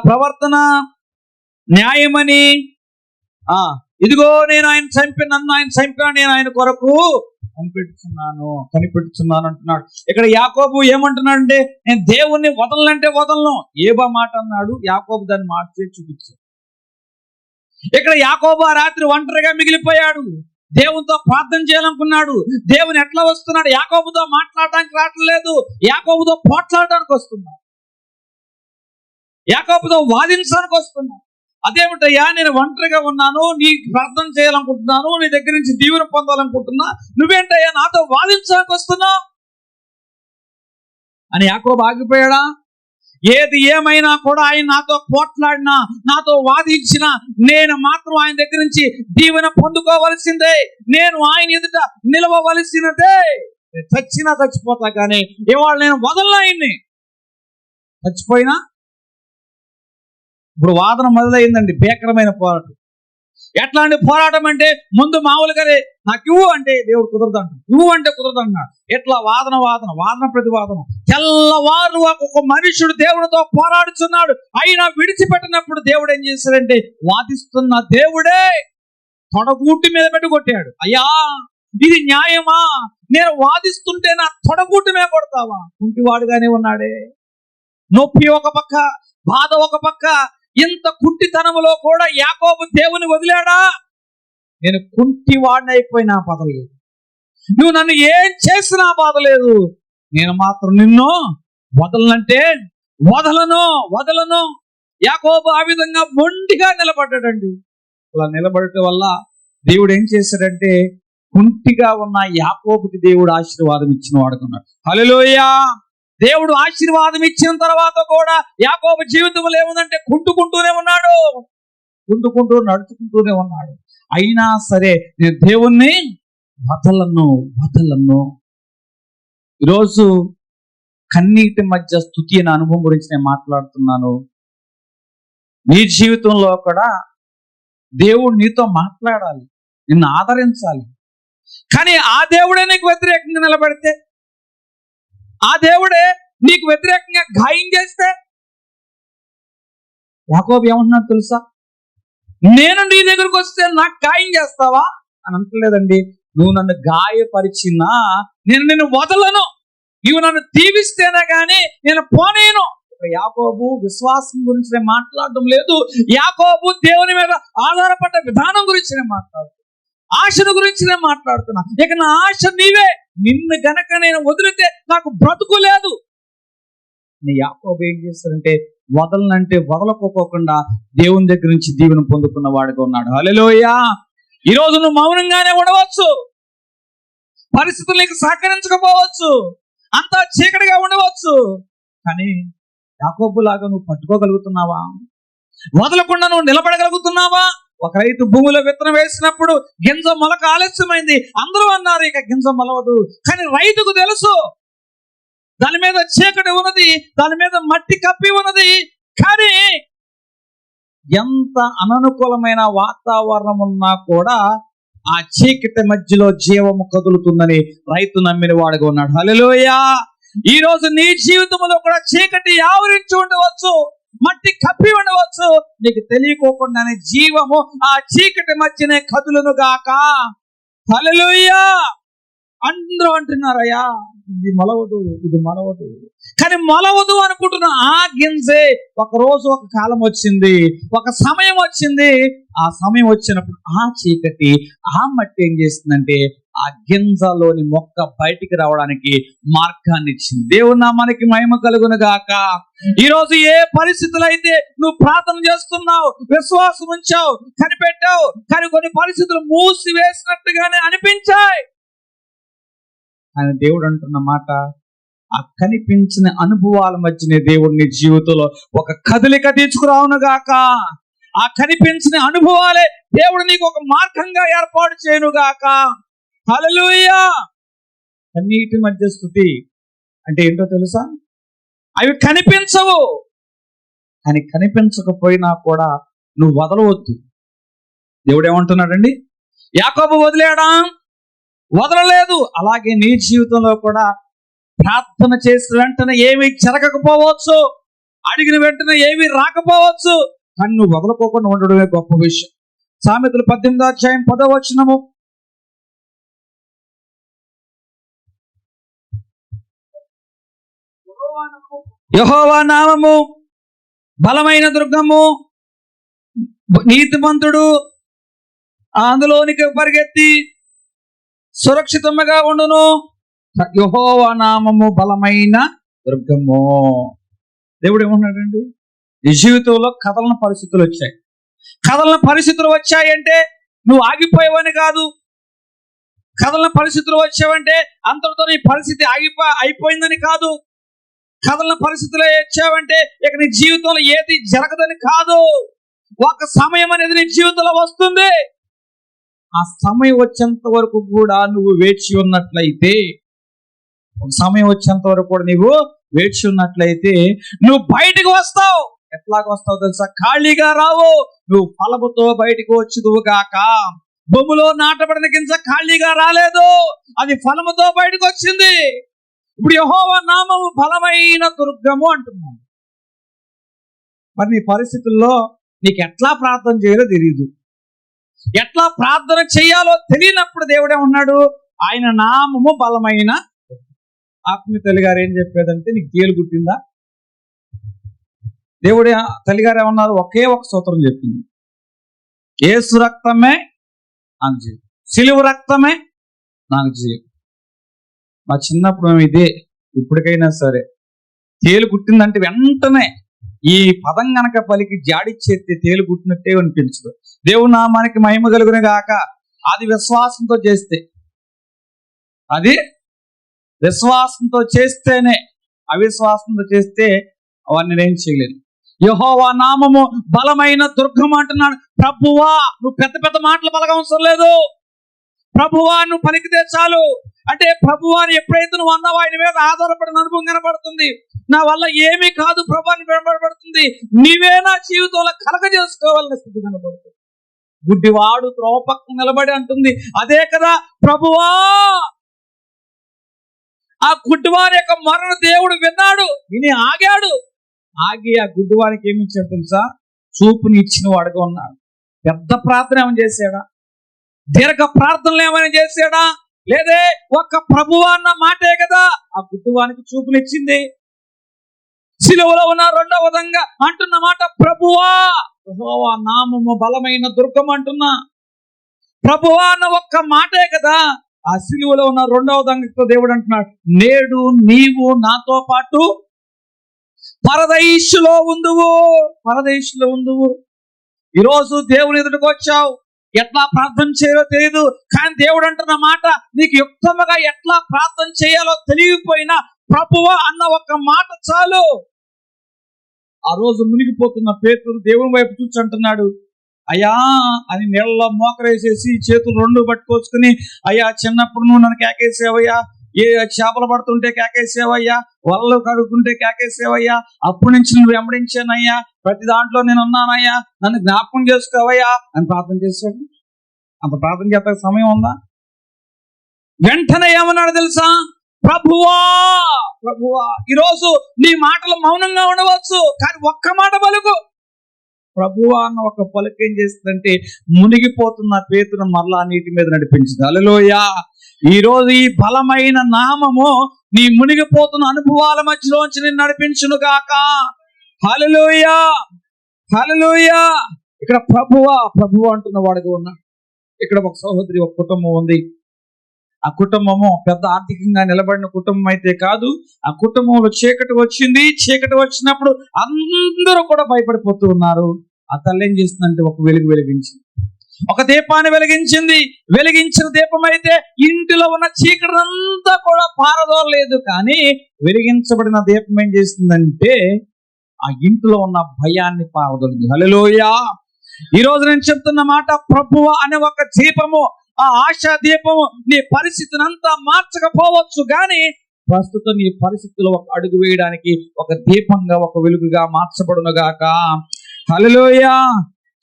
ప్రవర్తన న్యాయమని. ఇదిగో నేను ఆయన నన్ను ఆయన చంపిన నేను ఆయన కొరకు కనిపెట్టుచున్నాను అంటున్నాడు. ఇక్కడ యాకోబు ఏమంటున్నాడు అంటే, నేను దేవుణ్ణి వదలనంటే వదలను. ఏబా మాట అన్నాడు, యాకోబు దాన్ని మార్చి చూపించాడు. ఇక్కడ యాకోబు ఆ రాత్రి ఒంటరిగా మిగిలిపోయాడు, దేవునితో ప్రార్థన చేయాలనుకున్నాడు. దేవుని ఎట్లా వస్తున్నాడు, యాకోబుతో మాట్లాడడానికి రావట్లేదు, యాకోబుతో పోట్లాడడానికి వస్తున్నాడు, యాకోబుతో వాదించడానికి వస్తున్నాడు. అదేమిటయ్యా, నేను ఒంటరిగా ఉన్నాను, నీ ప్రార్థన చేయాలనుకుంటున్నాను, నీ దగ్గర నుంచి దీవెన పొందాలనుకుంటున్నా, నువ్వేంటయ్యా నాతో వాదించడానికి వస్తున్నావు అని యాకోబు ఆగిపోయాడా? ఏది ఏమైనా కూడా ఆయన నాతో పోట్లాడినా, నాతో వాదించినా, నేను మాత్రం ఆయన దగ్గర నుంచి దీవెన పొందుకోవలసిందే, నేను ఆయన ఎదుట నిలవవలసినదే. చచ్చినా చచ్చిపోతా కానీ ఇవాళ నేను వదలను ఆయన్ని. చచ్చిపోయినా ఇప్పుడు వాదన మొదలైందండి, భీకరమైన పోరాటం. ఎట్లాంటి పోరాటం అంటే, ముందు మామూలుగానే నాకు ఇవ్వు అంటే దేవుడు కుదరదంట, ఇవ్వు అంటే కుదరదన్నాడు. ఎట్లా వాదన ప్రతివాదన. తెల్లవారు ఒక మనుషుడు దేవుడితో పోరాడుతున్నాడు, అయినా విడిచిపెట్టినప్పుడు దేవుడు ఏం చేశాడంటే, వాదిస్తున్న దేవుడే తొడగూటి మీద పెట్టి కొట్టాడు. అయ్యా ఇది న్యాయమా, నేను వాదిస్తుంటే నా తొడగూటి మీద కొడతావా? కుంటివాడుగానే ఉన్నాడే, నొప్పి ఒక పక్క, బాధ ఒక పక్క. ఇంత కుంటితనములో కూడా యాకోబు దేవుని వదిలాడా? నేను కుంటివాడిని అయిపోయినా బాధ లేదు, నువ్వు నన్ను ఏం చేసినా బాధ లేదు, నేను మాత్రం నిన్ను వదలనంటే వదలను. యాకోబు ఆ విధంగా మొండిగా నిలబడ్డాడండి. అలా నిలబడటం వల్ల దేవుడు ఏం చేశాడంటే, కుంటిగా ఉన్న యాకోబుకి దేవుడు ఆశీర్వాదం ఇచ్చిన వాడుకున్నాడు. హల్లెలూయా. దేవుడు ఆశీర్వాదం ఇచ్చిన తర్వాత కూడా యాకోబు జీవితంలో ఏముందంటే, కుంటుకుంటూనే ఉన్నాడు, నడుచుకుంటూనే ఉన్నాడు. అయినా సరే నేను దేవుణ్ణి వదలను. ఈరోజు కన్నీటి మధ్య స్తుతి అనే అనుభవం గురించి నేను మాట్లాడుతున్నాను. నీ జీవితంలో కూడా దేవుడు నీతో మాట్లాడాలి, నిన్ను ఆదరించాలి. కానీ ఆ దేవుడే నీకు వ్యతిరేకంగా నిలబడితే, ఆ దేవుడే నీకు వ్యతిరేకంగా గాయం చేస్తే, యాకోబు ఏమంటున్నాడు తెలుసా? నేను నీ దగ్గరకు వస్తే నాకు గాయం చేస్తావా అని అంటలేదండి. నువ్వు నన్ను గాయపరిచినా నేను నిన్ను వదలను, నువ్వు నన్ను దీవిస్తేనే కానీ నేను పోనేను. యాకోబు విశ్వాసం గురించి నేను మాట్లాడడం లేదు, యాకోబు దేవుని మీద ఆధారపడ్డ విధానం గురించి నేను మాట్లాడుతున్నా, ఆశను గురించి నేను మాట్లాడుతున్నా. ఇక నా ఆశ నీవే, నిన్ను గనక నేను వదిలితే నాకు బ్రతుకు లేదు. నీ యాకోబు ఏం చేస్తాడంటే, వదలనంటే వదలకోకుండా దేవుని దగ్గర నుంచి దీవెన పొందుకున్న వాడిగా ఉన్నాడు. హల్లెలూయా. ఈరోజు నువ్వు మౌనంగానే ఉండవచ్చు, పరిస్థితులు నీకు సహకరించకపోవచ్చు, అంతా చీకటిగా ఉండవచ్చు, కానీ యాకోబులాగా నువ్వు పట్టుకోగలుగుతున్నావా? వదలకుండా నువ్వు నిలబడగలుగుతున్నావా? ఒక రైతు భూమిలో విత్తనం వేసినప్పుడు గింజ మొలక ఆలస్యమైంది, అందరూ అన్నారు ఇక గింజ మొలవదు. కానీ రైతుకు తెలుసు దాని మీద చీకటి ఉన్నది, దాని మీద మట్టి కప్పి ఉన్నది, కానీ ఎంత అననుకూలమైన వాతావరణం ఉన్నా కూడా ఆ చీకటి మధ్యలో జీవము కదులుతుందని రైతు నమ్మిన వాడుగా ఉన్నాడు. హల్లెలూయా. ఈ రోజు నీ జీవితంలో కూడా చీకటి ఆవరించి ఉండవచ్చు, మట్టి కప్పి ఉండవచ్చు, నీకు తెలియకోకుండానే జీవము ఆ చీకటి మధ్యనే కదులును గాక. హల్లెలూయా. అందరూ అంటున్నారయ్యా ఇది మొలవదు, ఇది మొలవదు, కానీ మొలవదు అనుకుంటున్న ఆ గింజే ఒక రోజు ఒక కాలం వచ్చింది, ఒక సమయం వచ్చింది. ఆ సమయం వచ్చినప్పుడు ఆ చీకటి ఆ మట్టి ఏం చేస్తుందంటే ఆ గింజలోని మొక్క బయటికి రావడానికి మార్గాన్ని ఇచ్చింది. దేవుని నామానికి మహిమ కలుగును గాక. ఈ రోజు ఏ పరిస్థితులు అయితే నువ్వు ప్రార్థన చేస్తున్నావు, విశ్వాసం ఉంచావు, కనిపెట్టావు, కానీ కొన్ని పరిస్థితులు మూసివేసినట్టుగానే అనిపించాయి. కానీ దేవుడు అంటున్న మాట, ఆ కనిపించిన అనుభవాల మధ్యనే దేవుడిని జీవితంలో ఒక కదలిక తీసుకురావును గాక. ఆ కనిపించిన అనుభవాలే దేవుడు నీకు ఒక మార్గంగా ఏర్పాటు చేయను గాక. హల్లెలూయా. కన్నీటి మధ్య స్తుతి అంటే ఏంటో తెలుసా? అవి కనిపించవు, కానీ కనిపించకపోయినా కూడా నువ్వు వదలవద్దు. దేవుడు ఏమంటున్నాడండి? యాకోబు వదిలేడా? వదలలేదు. అలాగే నీ జీవితంలో కూడా ప్రార్థన చేసిన వెంటనే ఏమీ జరగకపోవచ్చు, అడిగిన వెంటనే ఏమీ రాకపోవచ్చు, కానీ నువ్వు వదలకోకుండా ఉండడమే గొప్ప విషయం. సామెతలు 18వ అధ్యాయం 10వ వచనము. యెహోవా నామము బలమైన దుర్గము, నీతిమంతుడు అందులోనికి పరిగెత్తి సురక్షితంగా ఉండును. యెహోవా నామము బలమైన దుర్గము. దేవుడు ఏమన్నాడండి? ఈ జీవితంలో కదలని పరిస్థితులు వచ్చాయి. కదలని పరిస్థితులు వచ్చాయంటే నువ్వు ఆగిపోయావని కాదు. కదలని పరిస్థితులు వచ్చావంటే అంతటితో నీ పరిస్థితి అయిపోయిందని కాదు. కదలని పరిస్థితులు వచ్చావంటే ఇక నీ జీవితంలో ఏది జరగదని కాదు. ఒక సమయం అనేది నీ జీవితంలో వస్తుంది. ఆ సమయం వచ్చేంత వరకు కూడా నువ్వు వేచి ఉన్నట్లయితే, ఒక సమయం వచ్చేంత వరకు కూడా నువ్వు వేచి ఉన్నట్లయితే నువ్వు బయటకు వస్తావు. ఎట్లాగ వస్తావు తెలుసా? ఖాళీగా రావు. నువ్వు ఫలముతో బయటకు వచ్చుదువు గాక. భూమిలో నాటబడిన గింజ ఖాళీగా రాలేదు, అది ఫలముతో బయటకు వచ్చింది. ఇప్పుడు యెహోవా నామము బలమైన దుర్గము అంటున్నాను. మరి నీ పరిస్థితుల్లో నీకు ఎట్లా ప్రార్థన చేయాలో తెలియదు, ఎట్లా ప్రార్థన చేయాలో తెలియనప్పుడు దేవుడే ఉన్నాడు. ఆయన నామము బలమైన. ఆత్మీయ తల్లిగారు ఏం చెప్పేదంటే, నీకు తేలు గుట్టిందా? దేవుడే తల్లిగారు ఏమన్నారు? ఒకే ఒక సూత్రం చెప్పింది, యేసు రక్తమే నాకు జీవం, సిలువ రక్తమే నాకు జీవం. మా చిన్నప్పుడు మేము ఇదే, ఇప్పటికైనా సరే తేలు గుట్టిందంటే వెంటనే ఈ పదం గనక పలికి జాడిచ్చేస్తే తేలు గుట్టినట్టే అనిపించదు. దేవుని నామానికి మహిమ కలుగును గాక. అది విశ్వాసంతో చేస్తే, అది విశ్వాసంతో చేస్తేనే, అవిశ్వాసంతో చేస్తే అవన్నీ నేను చేయలేను. యెహోవా నామము బలమైన దుర్గం అంటున్నాడు. ప్రభువా, నువ్వు పెద్ద పెద్ద మాటలు పలకవసరం లేదు. ప్రభువా నువ్వు పలికితే చాలు. అంటే ప్రభువాని ఎప్పుడైతే నువ్వు అన్నావో ఆయన మీద ఆధారపడిన అనుభవం కనబడుతుంది. నా వల్ల ఏమీ కాదు ప్రభువాని కనబడుతుంది. నీవే నా జీవితంలో కలగ చేసుకోవాలనే స్థితి కనబడుతుంది. గుడ్డివాడు త్రోవ పక్కన నిలబడి అంటుంది అదే కదా, ప్రభువా. ఆ గుడ్డివాని యొక్క మరణ దేవుడు విన్నాడు, విని ఆగాడు. ఆగి ఆ గుడ్డివానికి ఏమి ఇచ్చాడు తెలుసా? చూపుని ఇచ్చిన వాడుగా ఉన్నాడు. పెద్ద ప్రార్థన ఏమైనా చేశాడా? దీర్ఘ ప్రార్థనలు ఏమైనా చేశాడా? లేదే. ఒక్క ప్రభువా అన్న మాటే కదా ఆ గుడ్డివానికి చూపునిచ్చింది. సిలువలో ఉన్న రెండవ విధంగా అంటున్న మాట ప్రభువా. యెహోవా నామము బలమైన దుర్గం అంటున్నా. ప్రభువా అన్న ఒక్క మాటే కదా ఆ సిలువలో ఉన్న రెండవ విధంగా దేవుడు అంటున్నాడు, నేడు నీవు నాతో పాటు పరదేశులో ఉందువు. పరదేశులో ఉందువు. ఈరోజు దేవుని ఎదుటికి వచ్చావు, ఎట్లా ప్రార్థన చేయాలో తెలియదు. కానీ దేవుడు అంటున్న మాట, నీకు యుక్తముగా ఎట్లా ప్రార్థన చేయాలో తెలియకపోయినా ప్రభువా అన్న ఒక్క మాట చాలు. ఆ రోజు మునిగిపోతున్న పేతురు దేవుని వైపు చూసి అంటున్నాడు, అయ్యా అని నీళ్ళలో మోకరేసేసి చేతులు రెండు పట్టుకొచ్చుకుని, అయ్యా చిన్నప్పుడు నువ్వు నన్ను కేకేసేవయ్యా, ఏ చేపలు పడుతుంటే కేకేసేవయ్యా, వలలు కడుగుతుంటే కేకేసేవయ్యా, అప్పటి నుంచి నువ్వు వెంబడించానయ్యా, ప్రతి దాంట్లో నేను ఉన్నానయ్యా, నన్ను జ్ఞాపకం చేసుకోవయ్యా అని ప్రార్థన చేశాడు. అంత ప్రార్థన చేత సమయం ఉందా? వెంటనే ఏమన్నాడు తెలుసా? ప్రభువా, ప్రభువా. ఈరోజు నీ మాటలు మౌనంగా ఉండవచ్చు, కానీ ఒక్క మాట పలుకు. ప్రభువా అన్న ఒక పలుకు ఏం చేస్తుందంటే మునిగిపోతున్న పేతును మరలా నీటి మీద నడిపించింది. హల్లెలూయా. ఈరోజు ఈ బలమైన నామము నీ మునిగిపోతున్న అనుభవాల మధ్యలోంచి నేను నడిపించును గాక. హల్లెలూయా, హల్లెలూయా. ఇక్కడ ప్రభువా ప్రభువా అంటున్న వాడుగా ఉన్నాడు. ఇక్కడ ఒక సహోదరి, ఒక కుటుంబం ఉంది. ఆ కుటుంబము పెద్ద ఆర్థికంగా నిలబడిన కుటుంబం అయితే కాదు. ఆ కుటుంబంలో చీకటి వచ్చింది. చీకటి వచ్చినప్పుడు అందరూ కూడా భయపడిపోతూ ఉన్నారు. ఆ తల్లి ఏం చేస్తుందంటే ఒక వెలుగు వెలిగించింది, ఒక దీపాన్ని వెలిగించింది. వెలిగించిన దీపం అయితే ఇంటిలో ఉన్న చీకటినంతా కూడా పారదోలేదు. కానీ వెలిగించబడిన దీపం ఏం చేస్తుందంటే ఆ ఇంటిలో ఉన్న భయాన్ని పారదోలింది. హల్లెలూయా. ఈ రోజు నేను చెప్తున్న మాట, ప్రభువా అనే ఒక దీపము, ఆ ఆశా దీపము నీ పరిస్థితిని అంతా మార్చకపోవచ్చు, కానీ ప్రస్తుతం నీ పరిస్థితుల్లో ఒక అడుగు వేయడానికి ఒక దీపంగా, ఒక వెలుగుగా మార్చబడును గాక. హల్లెలూయా.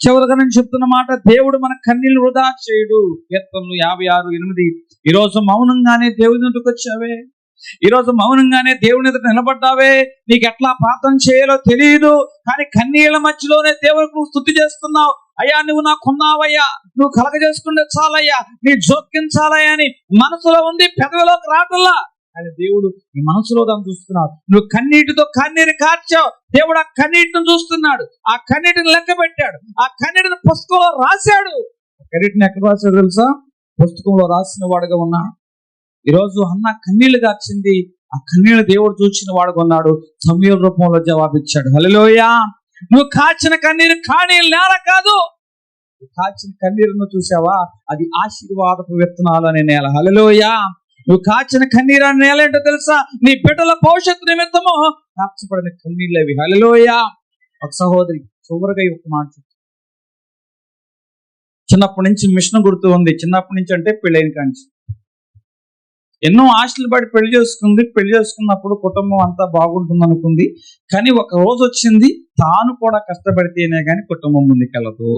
చివరిగా నేను చెప్తున్న మాట, దేవుడు మన కన్నీళ్లు వృధా చేయడు. కీర్తనలు 56:8. ఈరోజు మౌనంగానే దేవుని ఎదుటకు వచ్చావే, ఈరోజు మౌనంగానే దేవుని ఎదుట నిలబడ్డావే. నీకు ఎట్లా ప్రార్థన చేయాలో తెలియదు, కానీ కన్నీళ్ల మధ్యలోనే దేవునికి నువ్వు స్తుతి చేస్తున్నావు. అయ్యా నువ్వు నాకున్నావయ్యా, నువ్వు కలగజేసుకుంటే చాలయ్యా, నీ జోక్యం చాలయ్యా అని మనసులో ఉంది, పెదవిలోకి రాటల్లా. కానీ దేవుడు నీ మనసులో దాన్ని చూస్తున్నాడు. నువ్వు కన్నీటితో కన్నీరు కార్చావు, దేవుడు ఆ కన్నీటిని చూస్తున్నాడు. ఆ కన్నీటిని లెక్క పెట్టాడు, ఆ కన్నీటిని పుస్తకంలో రాశాడు. కన్నీటిని ఎక్కడ రాశాడు తెలుసా? పుస్తకంలో రాసిన వాడుగా ఉన్నాడు. ఈరోజు అన్న కన్నీళ్లు కార్చింది, ఆ కన్నీళ్లు దేవుడు చూసిన వాడుగా ఉన్నాడు. సమూయేలు రూపంలో జవాబిచ్చాడు. హల్లెలూయా. నువ్వు కాచిన కన్నీరు కానీళ్ళు నేల కాదు, కాచిన కన్నీరును చూసావా, అది ఆశీర్వాదపు విత్తనాలు అనే నేల. హల్లెలూయా. నువ్వు కాచిన కన్నీరు అనే నేల ఏంటో తెలుసా? నీ బిడ్డల భవిష్యత్తు నిమిత్తము కాచబడిన కన్నీళ్ళు అవి. హల్లెలూయా. ఒక సహోదరి చివరిగా ఒక మాట, చిన్నప్పటి నుంచి మిషన్ గుర్తు ఉంది. చిన్నప్పటి నుంచి అంటే పెళ్ళైన కాంచి ఎన్నో ఆశలు పడి పెళ్లి చేసుకుంది. పెళ్లి చేసుకున్నప్పుడు కుటుంబం అంతా బాగుంటుంది అనుకుంది, కానీ ఒక రోజు వచ్చింది, తాను కూడా కష్టపడితేనే కానీ కుటుంబం ముందుకెళ్ళదు.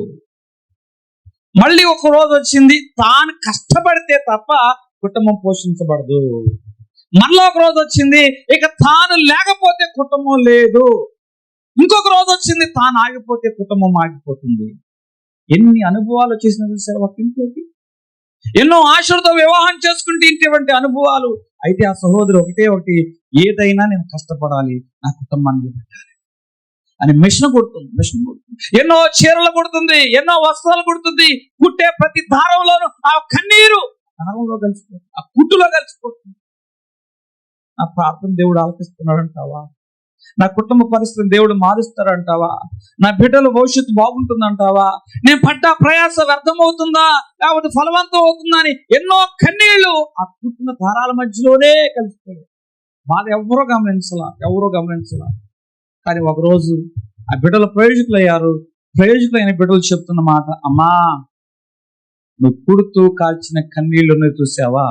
మళ్ళీ ఒక రోజు వచ్చింది, తాను కష్టపడితే తప్ప కుటుంబం పోషించబడదు. మళ్ళీ ఒక రోజు వచ్చింది, ఇక తాను లేకపోతే కుటుంబం లేదు. ఇంకొక రోజు వచ్చింది, తాను ఆగిపోతే కుటుంబం ఆగిపోతుంది. ఎన్ని అనుభవాలు వచ్చేసిన చూసారు ఒక ఇంట్లోకి. ఎన్నో ఆశలతో వివాహం చేసుకుంటే ఇటువంటి అనుభవాలు. అయితే ఆ సహోదరు ఒకటి, ఏదైనా నేను కష్టపడాలి, నా కుటుంబాన్ని పెట్టాలి అని మిషన్ కొడుతుంది. ఎన్నో చీరలు కొడుతుంది, ఎన్నో వస్త్రాలు కొడుతుంది. కుట్టే ప్రతి దారంలోనూ ఆ కన్నీరు దారంలో కలిసిపోతుంది, ఆ కుట్టులో కలిసిపోతుంది. నా ప్రార్థన దేవుడు ఆలకిస్తున్నాడు అంటావా? నా కుటుంబ పరిస్థితిని దేవుడు మారుస్తాడంటావా? నా బిడ్డల భవిష్యత్తు బాగుంటుందంటావా? నేను పడ్డ ప్రయాస వ్యర్థమవుతుందా, లేకపోతే ఫలవంతం అవుతుందా అని ఎన్నో కన్నీళ్లు ఆ కుట్టిన దారాల మధ్యలోనే కలిసిపోయాయి. బాధ ఎవరో గమనించలా. కానీ ఒకరోజు ఆ బిడ్డలు ప్రయోజకులయ్యారు. ప్రయోజకులైన బిడ్డలు చెప్తున్న మాట, అమ్మా నువ్వు కుడుతూ కాల్చిన కన్నీళ్లు చూసావా,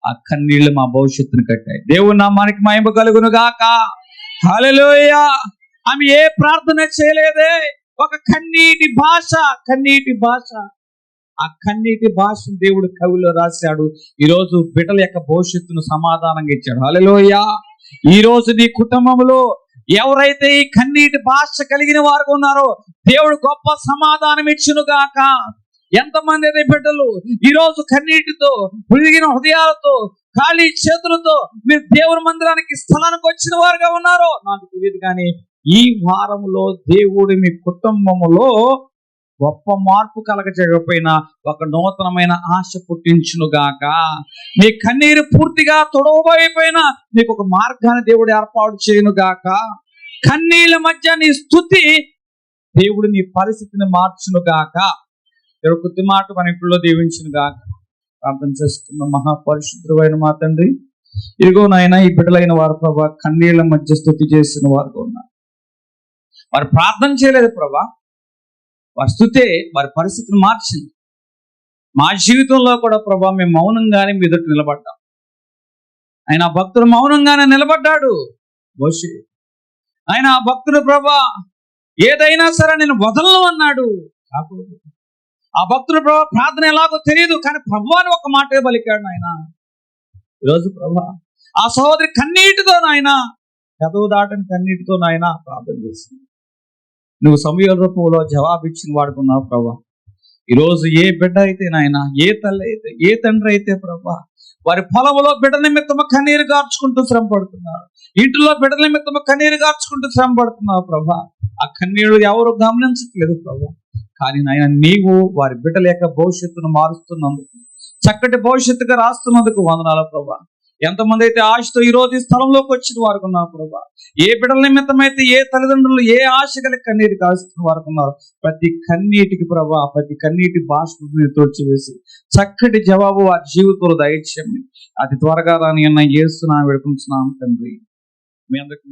ఆ కన్నీళ్లు మా భవిష్యత్తును కట్టాయి. దేవుని నామానికి మహిమ కలుగును గాక. హల్లెలూయా. ఆమె ఏ ప్రార్థన చేయలేదే, ఒక కన్నీటి భాష. ఆ కన్నీటి భాషను దేవుడు కవిలో రాశాడు. ఈరోజు బిడ్డల యొక్క భవిష్యత్తును సమాధానంగా ఇచ్చాడు. హల్లెలూయా. ఈ రోజు నీ కుటుంబంలో ఎవరైతే ఈ కన్నీటి భాష కలిగిన వారు ఉన్నారో దేవుడు గొప్ప సమాధానం ఇచ్చును గాక. ఎంతమంది అనే బిడ్డలు ఈరోజు కన్నీటితో, పులిగిన హృదయాలతో, ఖాళీ చేతులతో మీరు దేవుని మందిరానికి స్థలానికి వచ్చిన వారుగా ఉన్నారో నాకు తెలియదు, కానీ ఈ వారంలో దేవుడు మీ కుటుంబములో గొప్ప మార్పు కలగజేయకపోయినా ఒక నూతనమైన ఆశ పుట్టించును గాక. నీ కన్నీరు పూర్తిగా తొడవబోయిపోయినా నీకు ఒక మార్గాన్ని దేవుడు ఏర్పాటు చేయను గాక. కన్నీళ్ళ మధ్య నీ స్తుతి దేవుడు నీ పరిస్థితిని మార్చును గాక. కొద్ది మాట మన ఇంట్లో దీవించును గాక. ప్రార్థన చేస్తున్న మహాపరిశుద్ధుడైన మా తండ్రి, ఇదిగో నాయన ఈ బిడ్డలైన వారు ప్రభా కన్నీళ్ల మధ్య స్తుతి చేసిన వారుగా ఉన్నారు. వారు ప్రార్థన చేయలేదు ప్రభా, వారి స్తుతే వారి పరిస్థితిని మార్చింది. మా జీవితంలో కూడా ప్రభా మేము మౌనంగానే మీ ఎదుట నిలబడ్డాం. ఆయన ఆ భక్తుడు మౌనంగానే నిలబడ్డాడు. ఆయన ఆ భక్తుడు ప్రభా ఏదైనా సరే నేను వదలను అన్నాడు. కాకూడదు. ఆ భక్తుడు ప్రార్థన ఎలాగో తెలియదు, కానీ ప్రభు అని ఒక మాటే పలికాడు. ఆయన ఈరోజు ప్రభా ఆ సహోదరి కన్నీటితో నాయన, చదువు దాటని కన్నీటితో నాయన ప్రార్థన చేసింది. నువ్వు సమయాల రూపంలో జవాబు ఇచ్చిన వాడుకున్నావు ప్రభా. ఈరోజు ఏ బిడ్డ అయితే నాయన, ఏ తల్లి అయితే, ఏ తండ్రి అయితే ప్రభా, వారి పొలంలో బిడ్డ నిమిత్తము కన్నీరు గార్చుకుంటూ శ్రమ పడుతున్నారు, ఇంటిలో బిడ్డ నిమిత్తము కన్నీరు గార్చుకుంటూ శ్రమ పడుతున్నావు ప్రభా. ఆ కన్నీరు ఎవరు గమనించట్లేదు ప్రభా, కానీ నాయన నీవు వారి బిడ్డల యొక్క భవిష్యత్తును మారుస్తున్నందుకు, చక్కటి భవిష్యత్తుగా రాస్తున్నందుకు వందనాలు ప్రభా. ఎంతమంది అయితే ఆశతో ఈ రోజు ఈ స్థలంలోకి వచ్చిన వారు ఉన్నారు ప్రభా, ఏ బిడ్డల నిమిత్తమైతే ఏ తల్లిదండ్రులు ఏ ఆశ కలిగి కన్నీరు కాస్తున్న వారు ఉన్నారు, ప్రతి కన్నీటికి ప్రభా, ప్రతి కన్నీటి భాషను తోడ్చివేసి చక్కటి జవాబు వారి జీవితంలో దయచేయండి. అతి త్వరగా రాని అన్న యేసు నామమున వేడుకుంటున్నాం తండ్రి. మీ అందరికీ